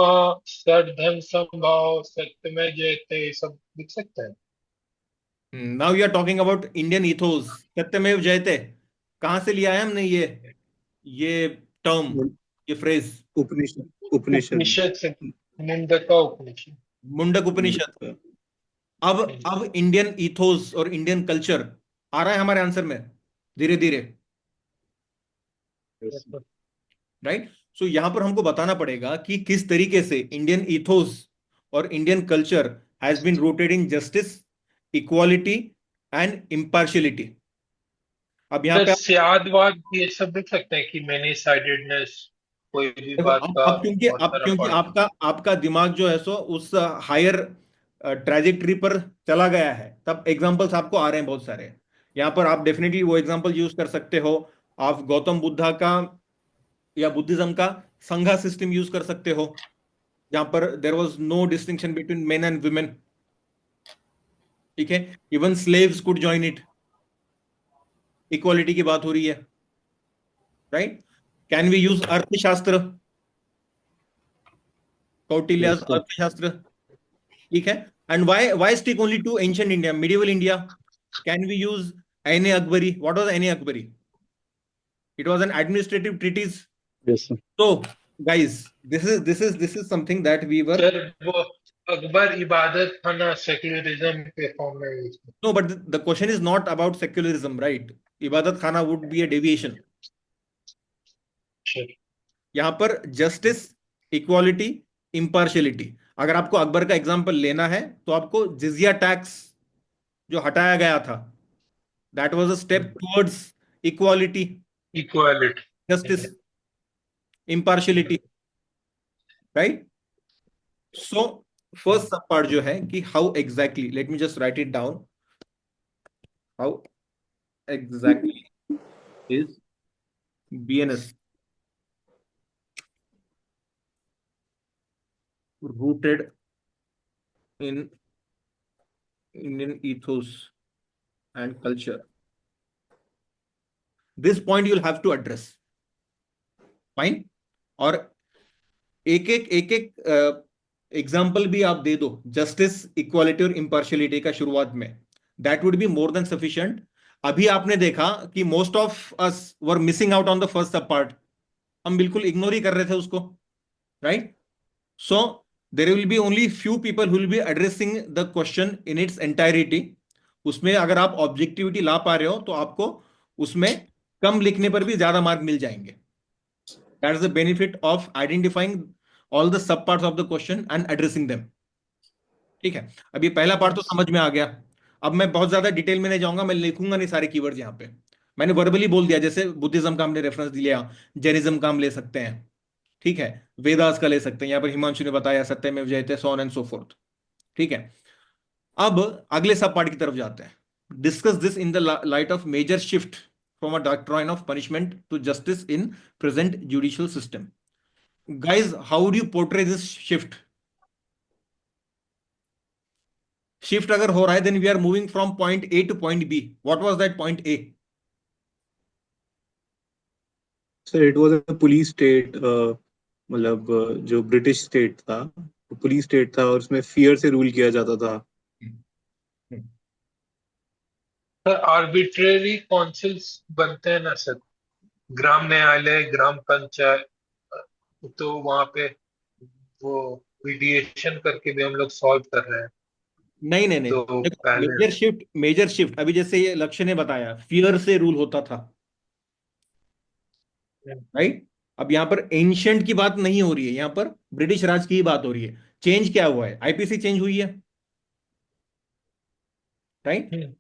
[SPEAKER 6] सर धर्म संभाव, सत्य में जयते, ये सब लिख सकते हैं।
[SPEAKER 1] Now you are talking about Indian ethos. सत्यमेव जयते कहां से लिया है हमने ये टर्म, ये फ्रेज।
[SPEAKER 7] उपनिषद उपनिषद
[SPEAKER 6] उपनिषद से, मुंडका उपनिषद।
[SPEAKER 1] मुंडक उपनिषद। अब इंडियन इथोस और इंडियन कल्चर आ रहा है हमारे आंसर में धीरे धीरे, राइट। सो यहां पर हमको बताना पड़ेगा कि किस तरीके से इंडियन ईथोस और Indian culture has been rooted in justice, equality and impartiality. अब यहाँ
[SPEAKER 6] सर
[SPEAKER 1] पे
[SPEAKER 6] स्यादवाद ये सब देख सकते हैं कि मैनी साइडेडनेस, कोई भी
[SPEAKER 1] देखो,
[SPEAKER 6] बात का
[SPEAKER 1] अब क्योंकि
[SPEAKER 6] बहुत
[SPEAKER 1] अब
[SPEAKER 6] सारा
[SPEAKER 1] क्योंकि
[SPEAKER 6] पॉइंट।
[SPEAKER 1] आपका आपका दिमाग जो है सो उस हायर ट्रैजेक्टरी पर चला गया है, तब एग्जांपल्स आपको आ रहे हैं बहुत सारे। यहाँ पर आप डेफिनेटली वो एग्जांपल यूज कर सकते हो। आप गौतम बुद्धा का या बुद्धिज्म का संघा सिस्टम यूज कर सकते हो, जहां पर there was no distinction between men and women. ठीक है, even slaves could join it, equality की बात हो रही है, राइट? कैन वी यूज अर्थशास्त्र, कौटिल्य
[SPEAKER 2] Yes, sir.
[SPEAKER 1] अर्थशास्त्र? ठीक है। And why stick only to ancient India, medieval India? Can we use Ain-i Akbari? What was Ain-i Akbari? It was an administrative treatise.
[SPEAKER 2] Yes, sir.
[SPEAKER 1] तो guys, this is something that we were.
[SPEAKER 6] Sir वो Akbar Ibadat Khana secularism के form में use
[SPEAKER 1] no, but the question is not about secularism, right? Ibadat Khana would be a deviation.
[SPEAKER 6] करते हैं।
[SPEAKER 1] यहां पर justice, equality, impartiality. अगर आपको अकबर का एग्जांपल लेना है तो आपको जिजिया टैक्स जो हटाया गया था, that was a step towards equality,
[SPEAKER 6] equality.
[SPEAKER 1] Justice, impartiality, right? So first sub part जो है कि how exactly, let me just right it down, how exactly is BNS rooted in Indian ethos and culture. This point you'll have to address. Fine? और एक example भी आप दे दो justice, equality और impartiality का शुरुआत में, that would be more than sufficient. अभी आपने देखा कि most of us were missing out on the first sub part, हम बिल्कुल इग्नोर ही कर रहे थे उसको, right? So there will be only few people who will be addressing the question in its entirety. उसमें अगर आप ऑब्जेक्टिविटी ला पा रहे हो तो आपको उसमें कम लिखने पर भी ज्यादा मार्क मिल जाएंगे। That is the benefit of identifying all the sub parts of the question and addressing them. ठीक है, अब ये पहला पार्ट तो समझ में आ गया। अब मैं बहुत ज्यादा डिटेल में नहीं जाऊंगा, मैं लिखूंगा नहीं सारे कीवर्ड्स यहाँ पे, मैंने वर्बली बोल दिया। जैसे बुद्धिज्म का हमने रेफरेंस लिया, जैनिज्म का हम ले सकते हैं, ठीक है, वेदास का ले सकते हैं, यहाँ पर हिमांशु ने बताया सत्यमेव जयते, सो ऑन एंड सो फोर्थ। ठीक है, अब अगले सब पार्ट की तरफ जाते हैं। Discuss this in the light of major shift from a doctrine of punishment to justice in present judicial system. Guys, how do you portray this shift? Shift अगर हो रहा है, then we are moving from point A to point B. What was that point A?
[SPEAKER 7] Sir it was a police state, मतलब जो British state था वो police state था और उसमें फियर से रूल किया जाता था।
[SPEAKER 6] सर आर्बिट्रेरी काउंसिल्स बनते हैं ना सर, ग्राम न्यायालय, ग्राम पंचायत, तो वहां पे वो मीडिएशन करके भी हम लोग सॉल्व कर रहे हैं।
[SPEAKER 1] नहीं नहीं नहीं,
[SPEAKER 6] तो
[SPEAKER 1] देखो,
[SPEAKER 6] पहले
[SPEAKER 1] मेजर शिफ्ट अभी जैसे ये लक्ष्य ने बताया, फियर से रूल होता था, राइट? अब यहां पर एंशियंट की बात नहीं हो रही है, यहां पर ब्रिटिश राज की ही बात हो रही है। चेंज क्या हुआ है? आईपीसी चेंज हुई है, राइट?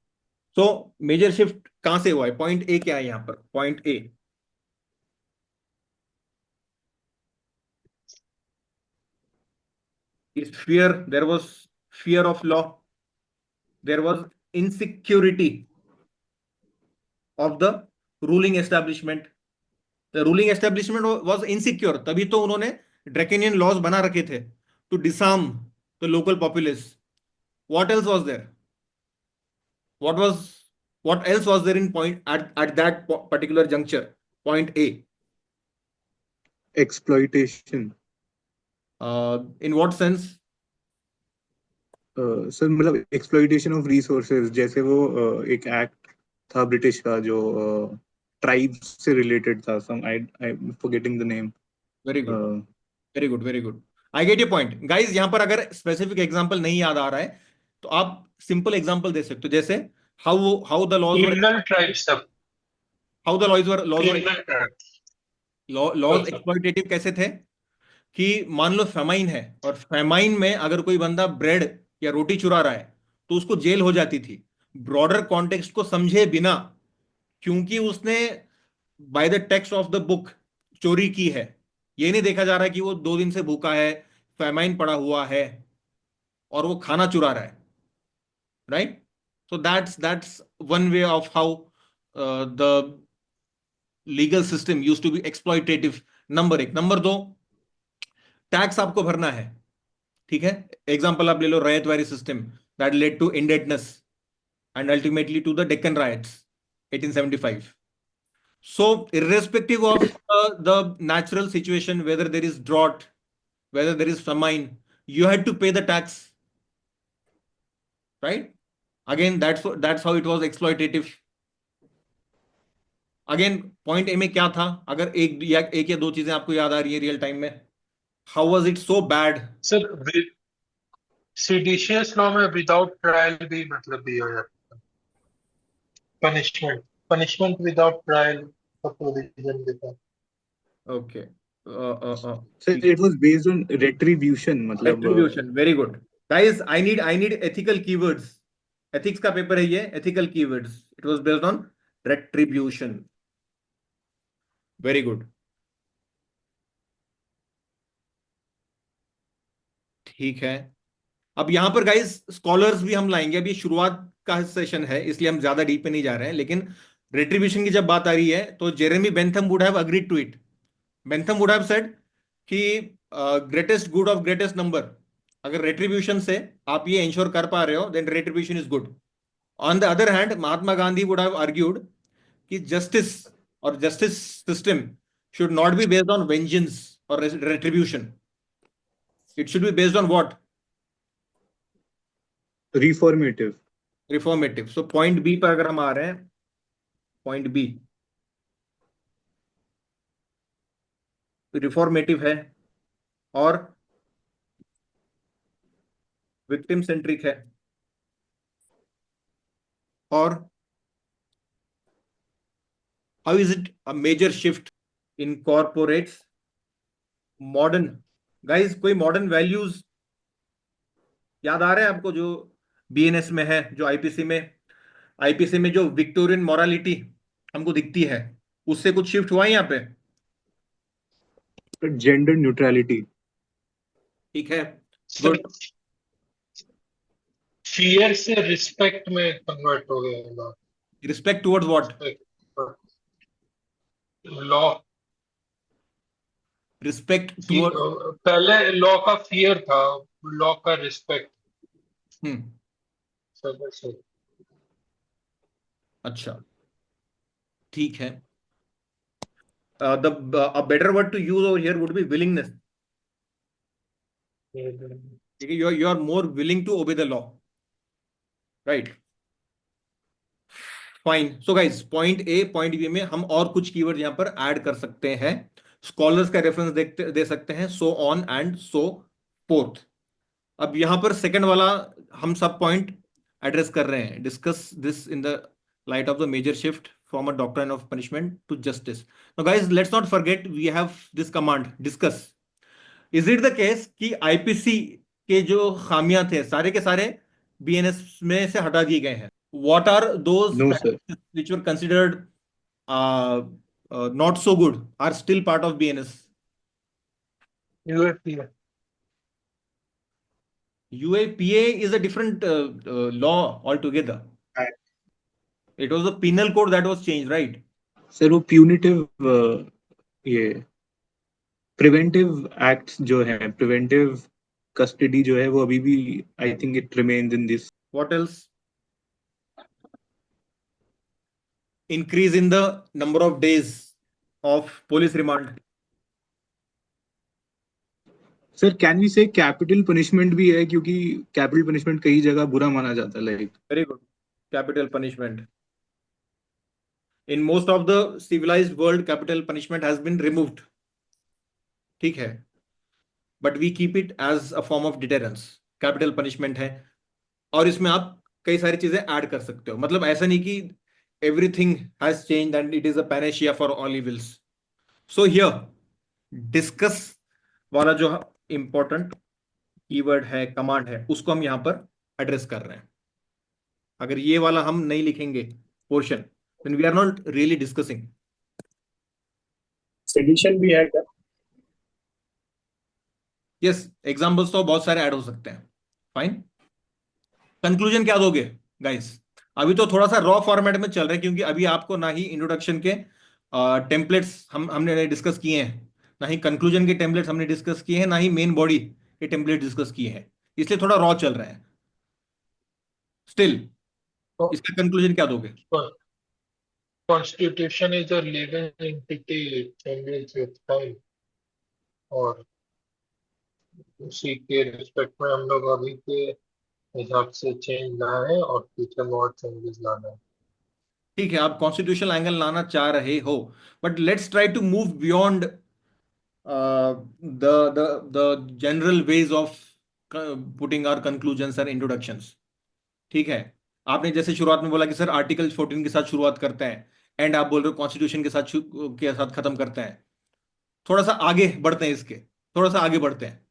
[SPEAKER 1] सो मेजर शिफ्ट कहां से हुआ है? पॉइंट ए क्या है यहां पर? Point A is fear, there was fear of law, there was insecurity of the ruling establishment. The ruling establishment was insecure, तभी तो उन्होंने ड्रैकेनियन लॉज बना रखे थे to disarm the local populace. What else was there? what was what else was there in point at that particular juncture? Point A.
[SPEAKER 7] Exploitation.
[SPEAKER 1] In what sense?
[SPEAKER 7] Sir मतलब exploitation of resources, जैसे वो एक act था British का जो tribes से related था, some I forgetting the name.
[SPEAKER 1] Very good, very good, very good. I get your point, guys. यहाँ पर अगर स्पेसिफिक एग्जांपल नहीं याद आ रहा है तो आप सिंपल एग्जांपल दे सकते हो, जैसे how the laws were
[SPEAKER 6] criminal tribes सब,
[SPEAKER 1] how the laws were
[SPEAKER 6] criminal tribes.
[SPEAKER 1] Laws
[SPEAKER 6] अच्छा।
[SPEAKER 1] एक्सप्लॉइटेटिव कैसे थे कि मान लो फेमाइन है और फेमाइन में अगर कोई बंदा ब्रेड या रोटी चुरा रहा है तो उसको जेल हो जाती थी, ब्रॉडर कॉन्टेक्स्ट को समझे बिना, क्योंकि उसने by the text of the book चोरी की है। ये नहीं देखा जा रहा है कि वो 2 दिन से भूखा है, फेमाइन पड़ा हुआ है और वो खाना चुरा रहा है, right? So that's one way of how the legal system use to be exploitative. Number 1। Number 2, tax आपको भरना है, ठीक है? एग्जाम्पल आप ले लो, ryotwari system that led to indebtedness and ultimately to the Deccan riots 1875. So irrespective of the natural situation, whether there is drought, whether there is famine, you had to pay the tax, right? Again, that's how it was exploitative. Again, point A में क्या था? अगर एक या दो चीजें आपको याद आ रही है रियल टाइम में, how was it so bad?
[SPEAKER 6] Sir seditious law में विदाउट ट्रायल भी मतलब भी हो जाता है, पनिशमेंट विदाउट ट्रायल का प्रोविजन देता है।
[SPEAKER 1] Okay.
[SPEAKER 7] So it was based on retribution, मतलब
[SPEAKER 1] Retribution. Very good. Guys, I need ethical keywords. Ethics का पेपर है ये, ethical keywords. It was based on retribution. Very good. ठीक है। अब यहां पर गाइस स्कॉलर्स भी हम लाएंगे। अभी शुरुआत का सेशन है इसलिए हम ज्यादा डीप में नहीं जा रहे हैं, लेकिन रेट्रीब्यूशन की जब बात आ रही है तो Jeremy Bentham would have agreed to it. Bentham would have said कि greatest good of greatest number, अगर रेट्रीब्यूशन से आप ये इंश्योर कर पा रहे हो then retribution is good. On the other hand Mahatma Gandhi would have argued कि जस्टिस और justice system should not be based on vengeance और retribution, it should be based on what?
[SPEAKER 7] reformative.
[SPEAKER 1] Reformative. So point B पर अगर हम आ रहे हैं, point B reformative है और विक्टिम सेंट्रिक है और how is it a major shift incorporates modern. Guys कोई मॉडर्न वैल्यूज याद आ रहे हैं आपको जो बीएनएस में है, जो आईपीसी में जो विक्टोरियन मॉरालिटी हमको दिखती है, उससे कुछ शिफ्ट हुआ है यहाँ पे?
[SPEAKER 7] Gender neutrality.
[SPEAKER 1] ठीक है,
[SPEAKER 6] सर
[SPEAKER 1] गुड।
[SPEAKER 6] फियर से रिस्पेक्ट में कन्वर्ट हो गया
[SPEAKER 1] respect towards what?
[SPEAKER 6] Law.
[SPEAKER 1] Respect toward,
[SPEAKER 6] पहले लॉ का फियर था, लॉ का रिस्पेक्ट। सर
[SPEAKER 1] अच्छा ठीक है। A better word to use over here would be willingness. ठीक है, you are more willing to obey the law, right? Fine. So guys, point A, point B में हम और कुछ कीवर्ड यहाँ पर ऐड कर सकते हैं, स्कॉलर्स का रेफरेंस दे सकते हैं, so on and so forth. अब यहाँ पर सेकंड वाला हम सब पॉइंट एड्रेस कर रहे हैं, discuss this in the light of the major shift from a doctrine of punishment to justice. Now guys, let's not forget we have this command discuss. Is it the case कि IPC के जो खामियां थे सारे के सारे BNS में से हटा दिए गए हैं? What are those
[SPEAKER 7] No, sir.
[SPEAKER 1] practices which were considered not so good are still part of BNS?
[SPEAKER 6] UAPA
[SPEAKER 1] UAPA is a different law altogether.
[SPEAKER 7] Right.
[SPEAKER 1] It was the penal code that was changed, right?
[SPEAKER 7] Sir, वो punitive ये preventive acts जो है, preventive custody जो है, वो अभी भी I think it remains in this.
[SPEAKER 1] What else? Increase in the number of days of police remand.
[SPEAKER 7] Sir, can we say capital punishment भी है, क्योंकि capital punishment कई जगह बुरा माना जाता है, like.
[SPEAKER 1] Very good. Capital punishment. In most of the civilized world, capital punishment has been removed. ठीक है, but we keep it as a form of deterrence. Capital punishment है और इसमें आप कई सारी चीजें ऐड कर सकते हो। मतलब ऐसा नहीं कि everything has changed and it is a panacea for all evils. So here discuss वाला जो इंपॉर्टेंट कीवर्ड है, कमांड है, उसको हम यहां पर एड्रेस कर रहे हैं. अगर ये वाला हम नहीं लिखेंगे portion, then we are not really discussing.
[SPEAKER 4] Sedition भी है क्या?
[SPEAKER 1] यस, एग्जाम्पल्स तो बहुत सारे ऐड हो सकते हैं. फाइन. कंक्लूजन क्या दोगे गाइस? अभी तो थोड़ा सा रॉ फॉर्मेट में चल रहे हैं, क्योंकि अभी आपको ना ही इंट्रोडक्शन के टेम्पलेट्स हमने डिस्कस किए हैं, ना ही कंक्लूजन के टेम्पलेट्स हमने डिस्कस किए हैं, ना ही मेन बॉडी के टेम्पलेट डिस्कस किए हैं. इसलिए थोड़ा रॉ चल रहा है. स्टिल
[SPEAKER 6] तो
[SPEAKER 1] इसका कंक्लूजन क्या दोगे?
[SPEAKER 6] Constitution is a living entity, changes with time, और उसी के रिस्पेक्ट में हम लोग अभी के हिसाब से चेंज लाए हैं और फ्यूचर में और चेंजेस लाना है।
[SPEAKER 1] ठीक है, आप कॉन्स्टिट्यूशनल एंगल लाना चाह रहे हो, but let's try to move beyond the general ways of putting our conclusions and introductions. ठीक है, आपने जैसे शुरुआत में बोला कि सर आर्टिकल 14 के साथ शुरुआत करते हैं, एंड आप बोल रहे हो कॉन्स्टिट्यूशन के साथ खत्म करते हैं. थोड़ा सा आगे बढ़ते हैं, इसके थोड़ा सा आगे बढ़ते हैं.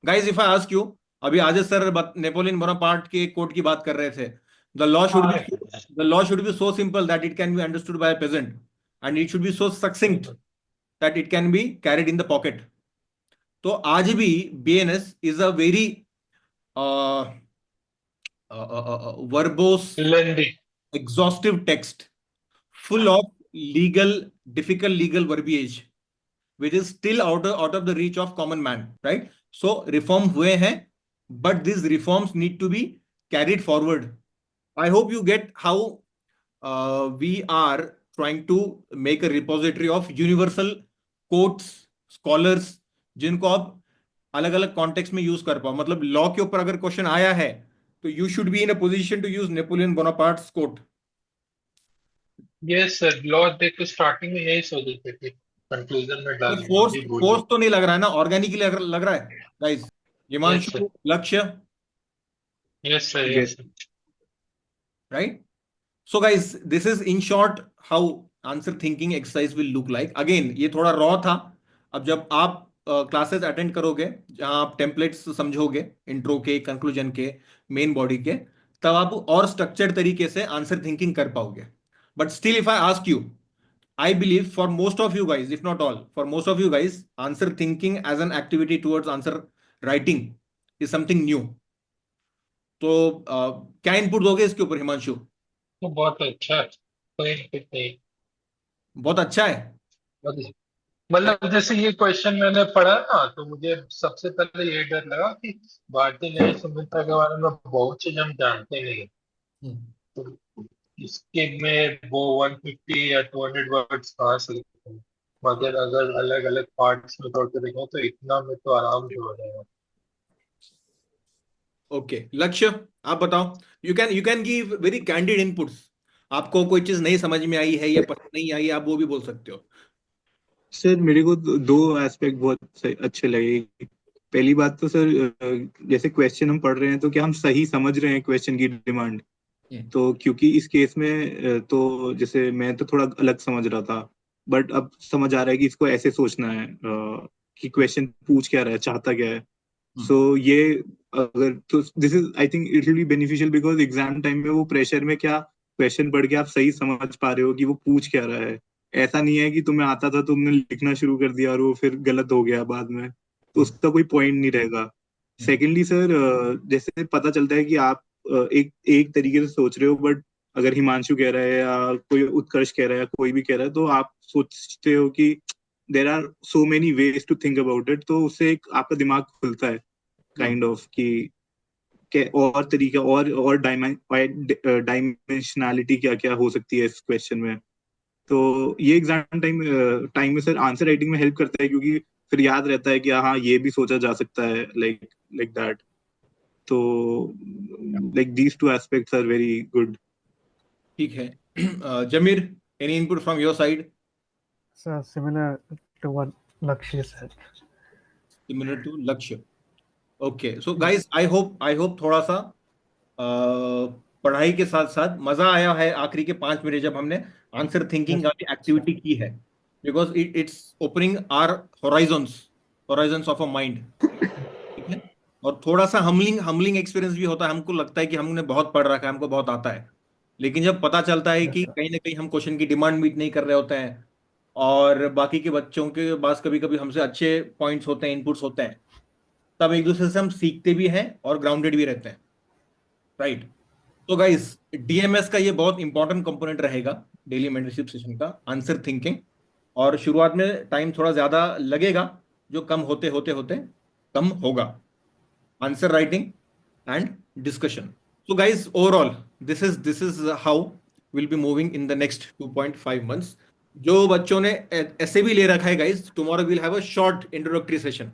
[SPEAKER 1] Guys, if I ask you, अभी आजय सर नेपोलियन बोनापार्ट के कोट की बात कर रहे थे. The law should be so simple that it can be understood by peasant, and it should be so succinct that it can be carried in the pocket. तो आज भी BNS is a very verbose,
[SPEAKER 6] lengthy.
[SPEAKER 1] exhaustive text full of difficult legal verbiage, which is still out of the reach of common man, right? So reform हुए हैं, but these reforms need to be carried forward. I hope you get how we are trying to make a repository of universal quotes, scholars, जिनको आप अलग अलग context में use कर पाओ. मतलब लॉ के ऊपर अगर क्वेश्चन आया है, तो you should be in a position to use Napoleon Bonaparte's quote.
[SPEAKER 6] Yes sir, law देख के स्टार्टिंग में यही सोच रहे थे, कंक्लूजन में डाल देंगे,
[SPEAKER 1] फोर्स
[SPEAKER 6] अभी बोल
[SPEAKER 1] फोर्स तो नहीं लग रहा है ना, ऑर्गेनिकली लग रहा है गाइस.
[SPEAKER 6] यस
[SPEAKER 1] हिमांशु,
[SPEAKER 6] सर,
[SPEAKER 1] लक्ष्य,
[SPEAKER 6] yes sir,
[SPEAKER 7] Yes.
[SPEAKER 6] Yes sir.
[SPEAKER 1] Right? So guys, this is in short how answer thinking exercise will look like. Again, ये थोड़ा रॉ था. अब जब आप क्लासेस अटेंड करोगे, जहां आप टेम्पलेट्स समझोगे, इंट्रो के, कंक्लूजन के, मेन बॉडी के, तब आप और स्ट्रक्चर्ड तरीके से आंसर थिंकिंग कर पाओगे. But still if I ask you, I believe for most of you guys, if not all, for most of you guys, answer thinking as an activity towards answer writing is something new. तो क्या input दोगे इसके ऊपर हिमांशु?
[SPEAKER 6] तो बहुत अच्छा है, कोई दिक्कत नहीं।
[SPEAKER 1] बहुत अच्छा है.
[SPEAKER 6] बहुत अच्छा। मतलब जैसे ये क्वेश्चन मैंने पढ़ा ना, तो मुझे सबसे पहले ये डर लगा कि भारतीय न्याय संहिता के बारे में बहुत चीज हम जानते नहीं हैं। तो इसके में वो 150 या 200 वर्ड्स कहाँ से लिखते हैं, मगर अगर अलग अलग पार्ट्स में तोड़ के देखें तो इतना में तो आराम से हो जाएगा।
[SPEAKER 1] ओके, लक्ष्य, आप बताओ. You can give very candid inputs. आपको कोई चीज नहीं समझ में आई है या पसंद नहीं आई, आप वो भी बोल सकते हो.
[SPEAKER 7] सर मेरे को दो एस्पेक्ट बहुत अच्छे लगे. पहली बात तो सर, जैसे क्वेश्चन हम पढ़ रहे हैं तो क्या हम सही समझ रहे हैं क्वेश्चन की डिमांड. तो क्योंकि इस केस में तो जैसे मैं तो थोड़ा अलग समझ रहा था, बट अब समझ आ रहा है कि इसको ऐसे सोचना है कि क्वेश्चन पूछ क्या रहा है, चाहता क्या है. सो ये अगर तो this is I think it will be beneficial, because exam time में वो प्रेशर में क्या क्वेश्चन पढ़ के आप सही समझ पा रहे हो कि वो पूछ क्या रहा है. ऐसा नहीं है कि तुम्हें आता था, तुमने लिखना शुरू कर दिया और वो फिर गलत हो गया बाद में, तो उसका कोई पॉइंट नहीं रहेगा. सेकेंडली सर, जैसे पता चलता है कि आप एक एक तरीके से सोच रहे हो, बट अगर हिमांशु कह रहा है या कोई उत्कर्ष कह रहा है या कोई भी कह रहा है, तो आप सोचते हो कि there are so many ways to think about it. तो उससे एक आपका दिमाग खुलता है काइंड ऑफ कि और तरीका और डायमेंशनैलिटी क्या क्या हो सकती है इस क्वेश्चन में. तो ये एग्जाम टाइम में सर आंसर राइटिंग में हेल्प करता है, क्योंकि फिर याद रहता है कि हाँ ये भी सोचा जा सकता है, लाइक दैट. तो like these two aspects are very good.
[SPEAKER 1] ठीक है. Zameer, any input from your side?
[SPEAKER 5] So similar to what Lakshya said.
[SPEAKER 1] Similar to Lakshya. Okay, so guys, I hope थोड़ा सा पढ़ाई के साथ साथ मजा आया है. आखिरी के 5 मिनट जब हमने आंसर थिंकिंग वाली एक्टिविटी की है, because it's opening our horizons of a mind, ठीक है। और थोड़ा सा हम्बलिंग एक्सपीरियंस भी होता है, हमको लगता है कि हमने बहुत पढ़ रखा है, हमको बहुत आता है, लेकिन जब पता चलता है कि कहीं ना कहीं हम क्वेश्चन की डिमांड मीट नहीं कर रहे होते हैं, और बाकी के बच्चों के पास कभी कभी हमसे अच्छे पॉइंट्स होते हैं, इनपुट्स होते हैं, तब एक दूसरे से हम सीखते भी हैं और ग्राउंडेड भी रहते हैं, राइट। तो गाइस, डीएमएस का ये बहुत इंपॉर्टेंट कंपोनेंट रहेगा डेली मेंटरशिप सेशन का, आंसर थिंकिंग। और शुरुआत में टाइम थोड़ा ज्यादा लगेगा, जो कम होते होते होते कम होगा, answer writing and discussion. So guys, overall, this is how we'll be moving in the next 2.5 months. जो बच्चों ने ऐसे भी ले रखा है guys, tomorrow we'll have a short introductory session.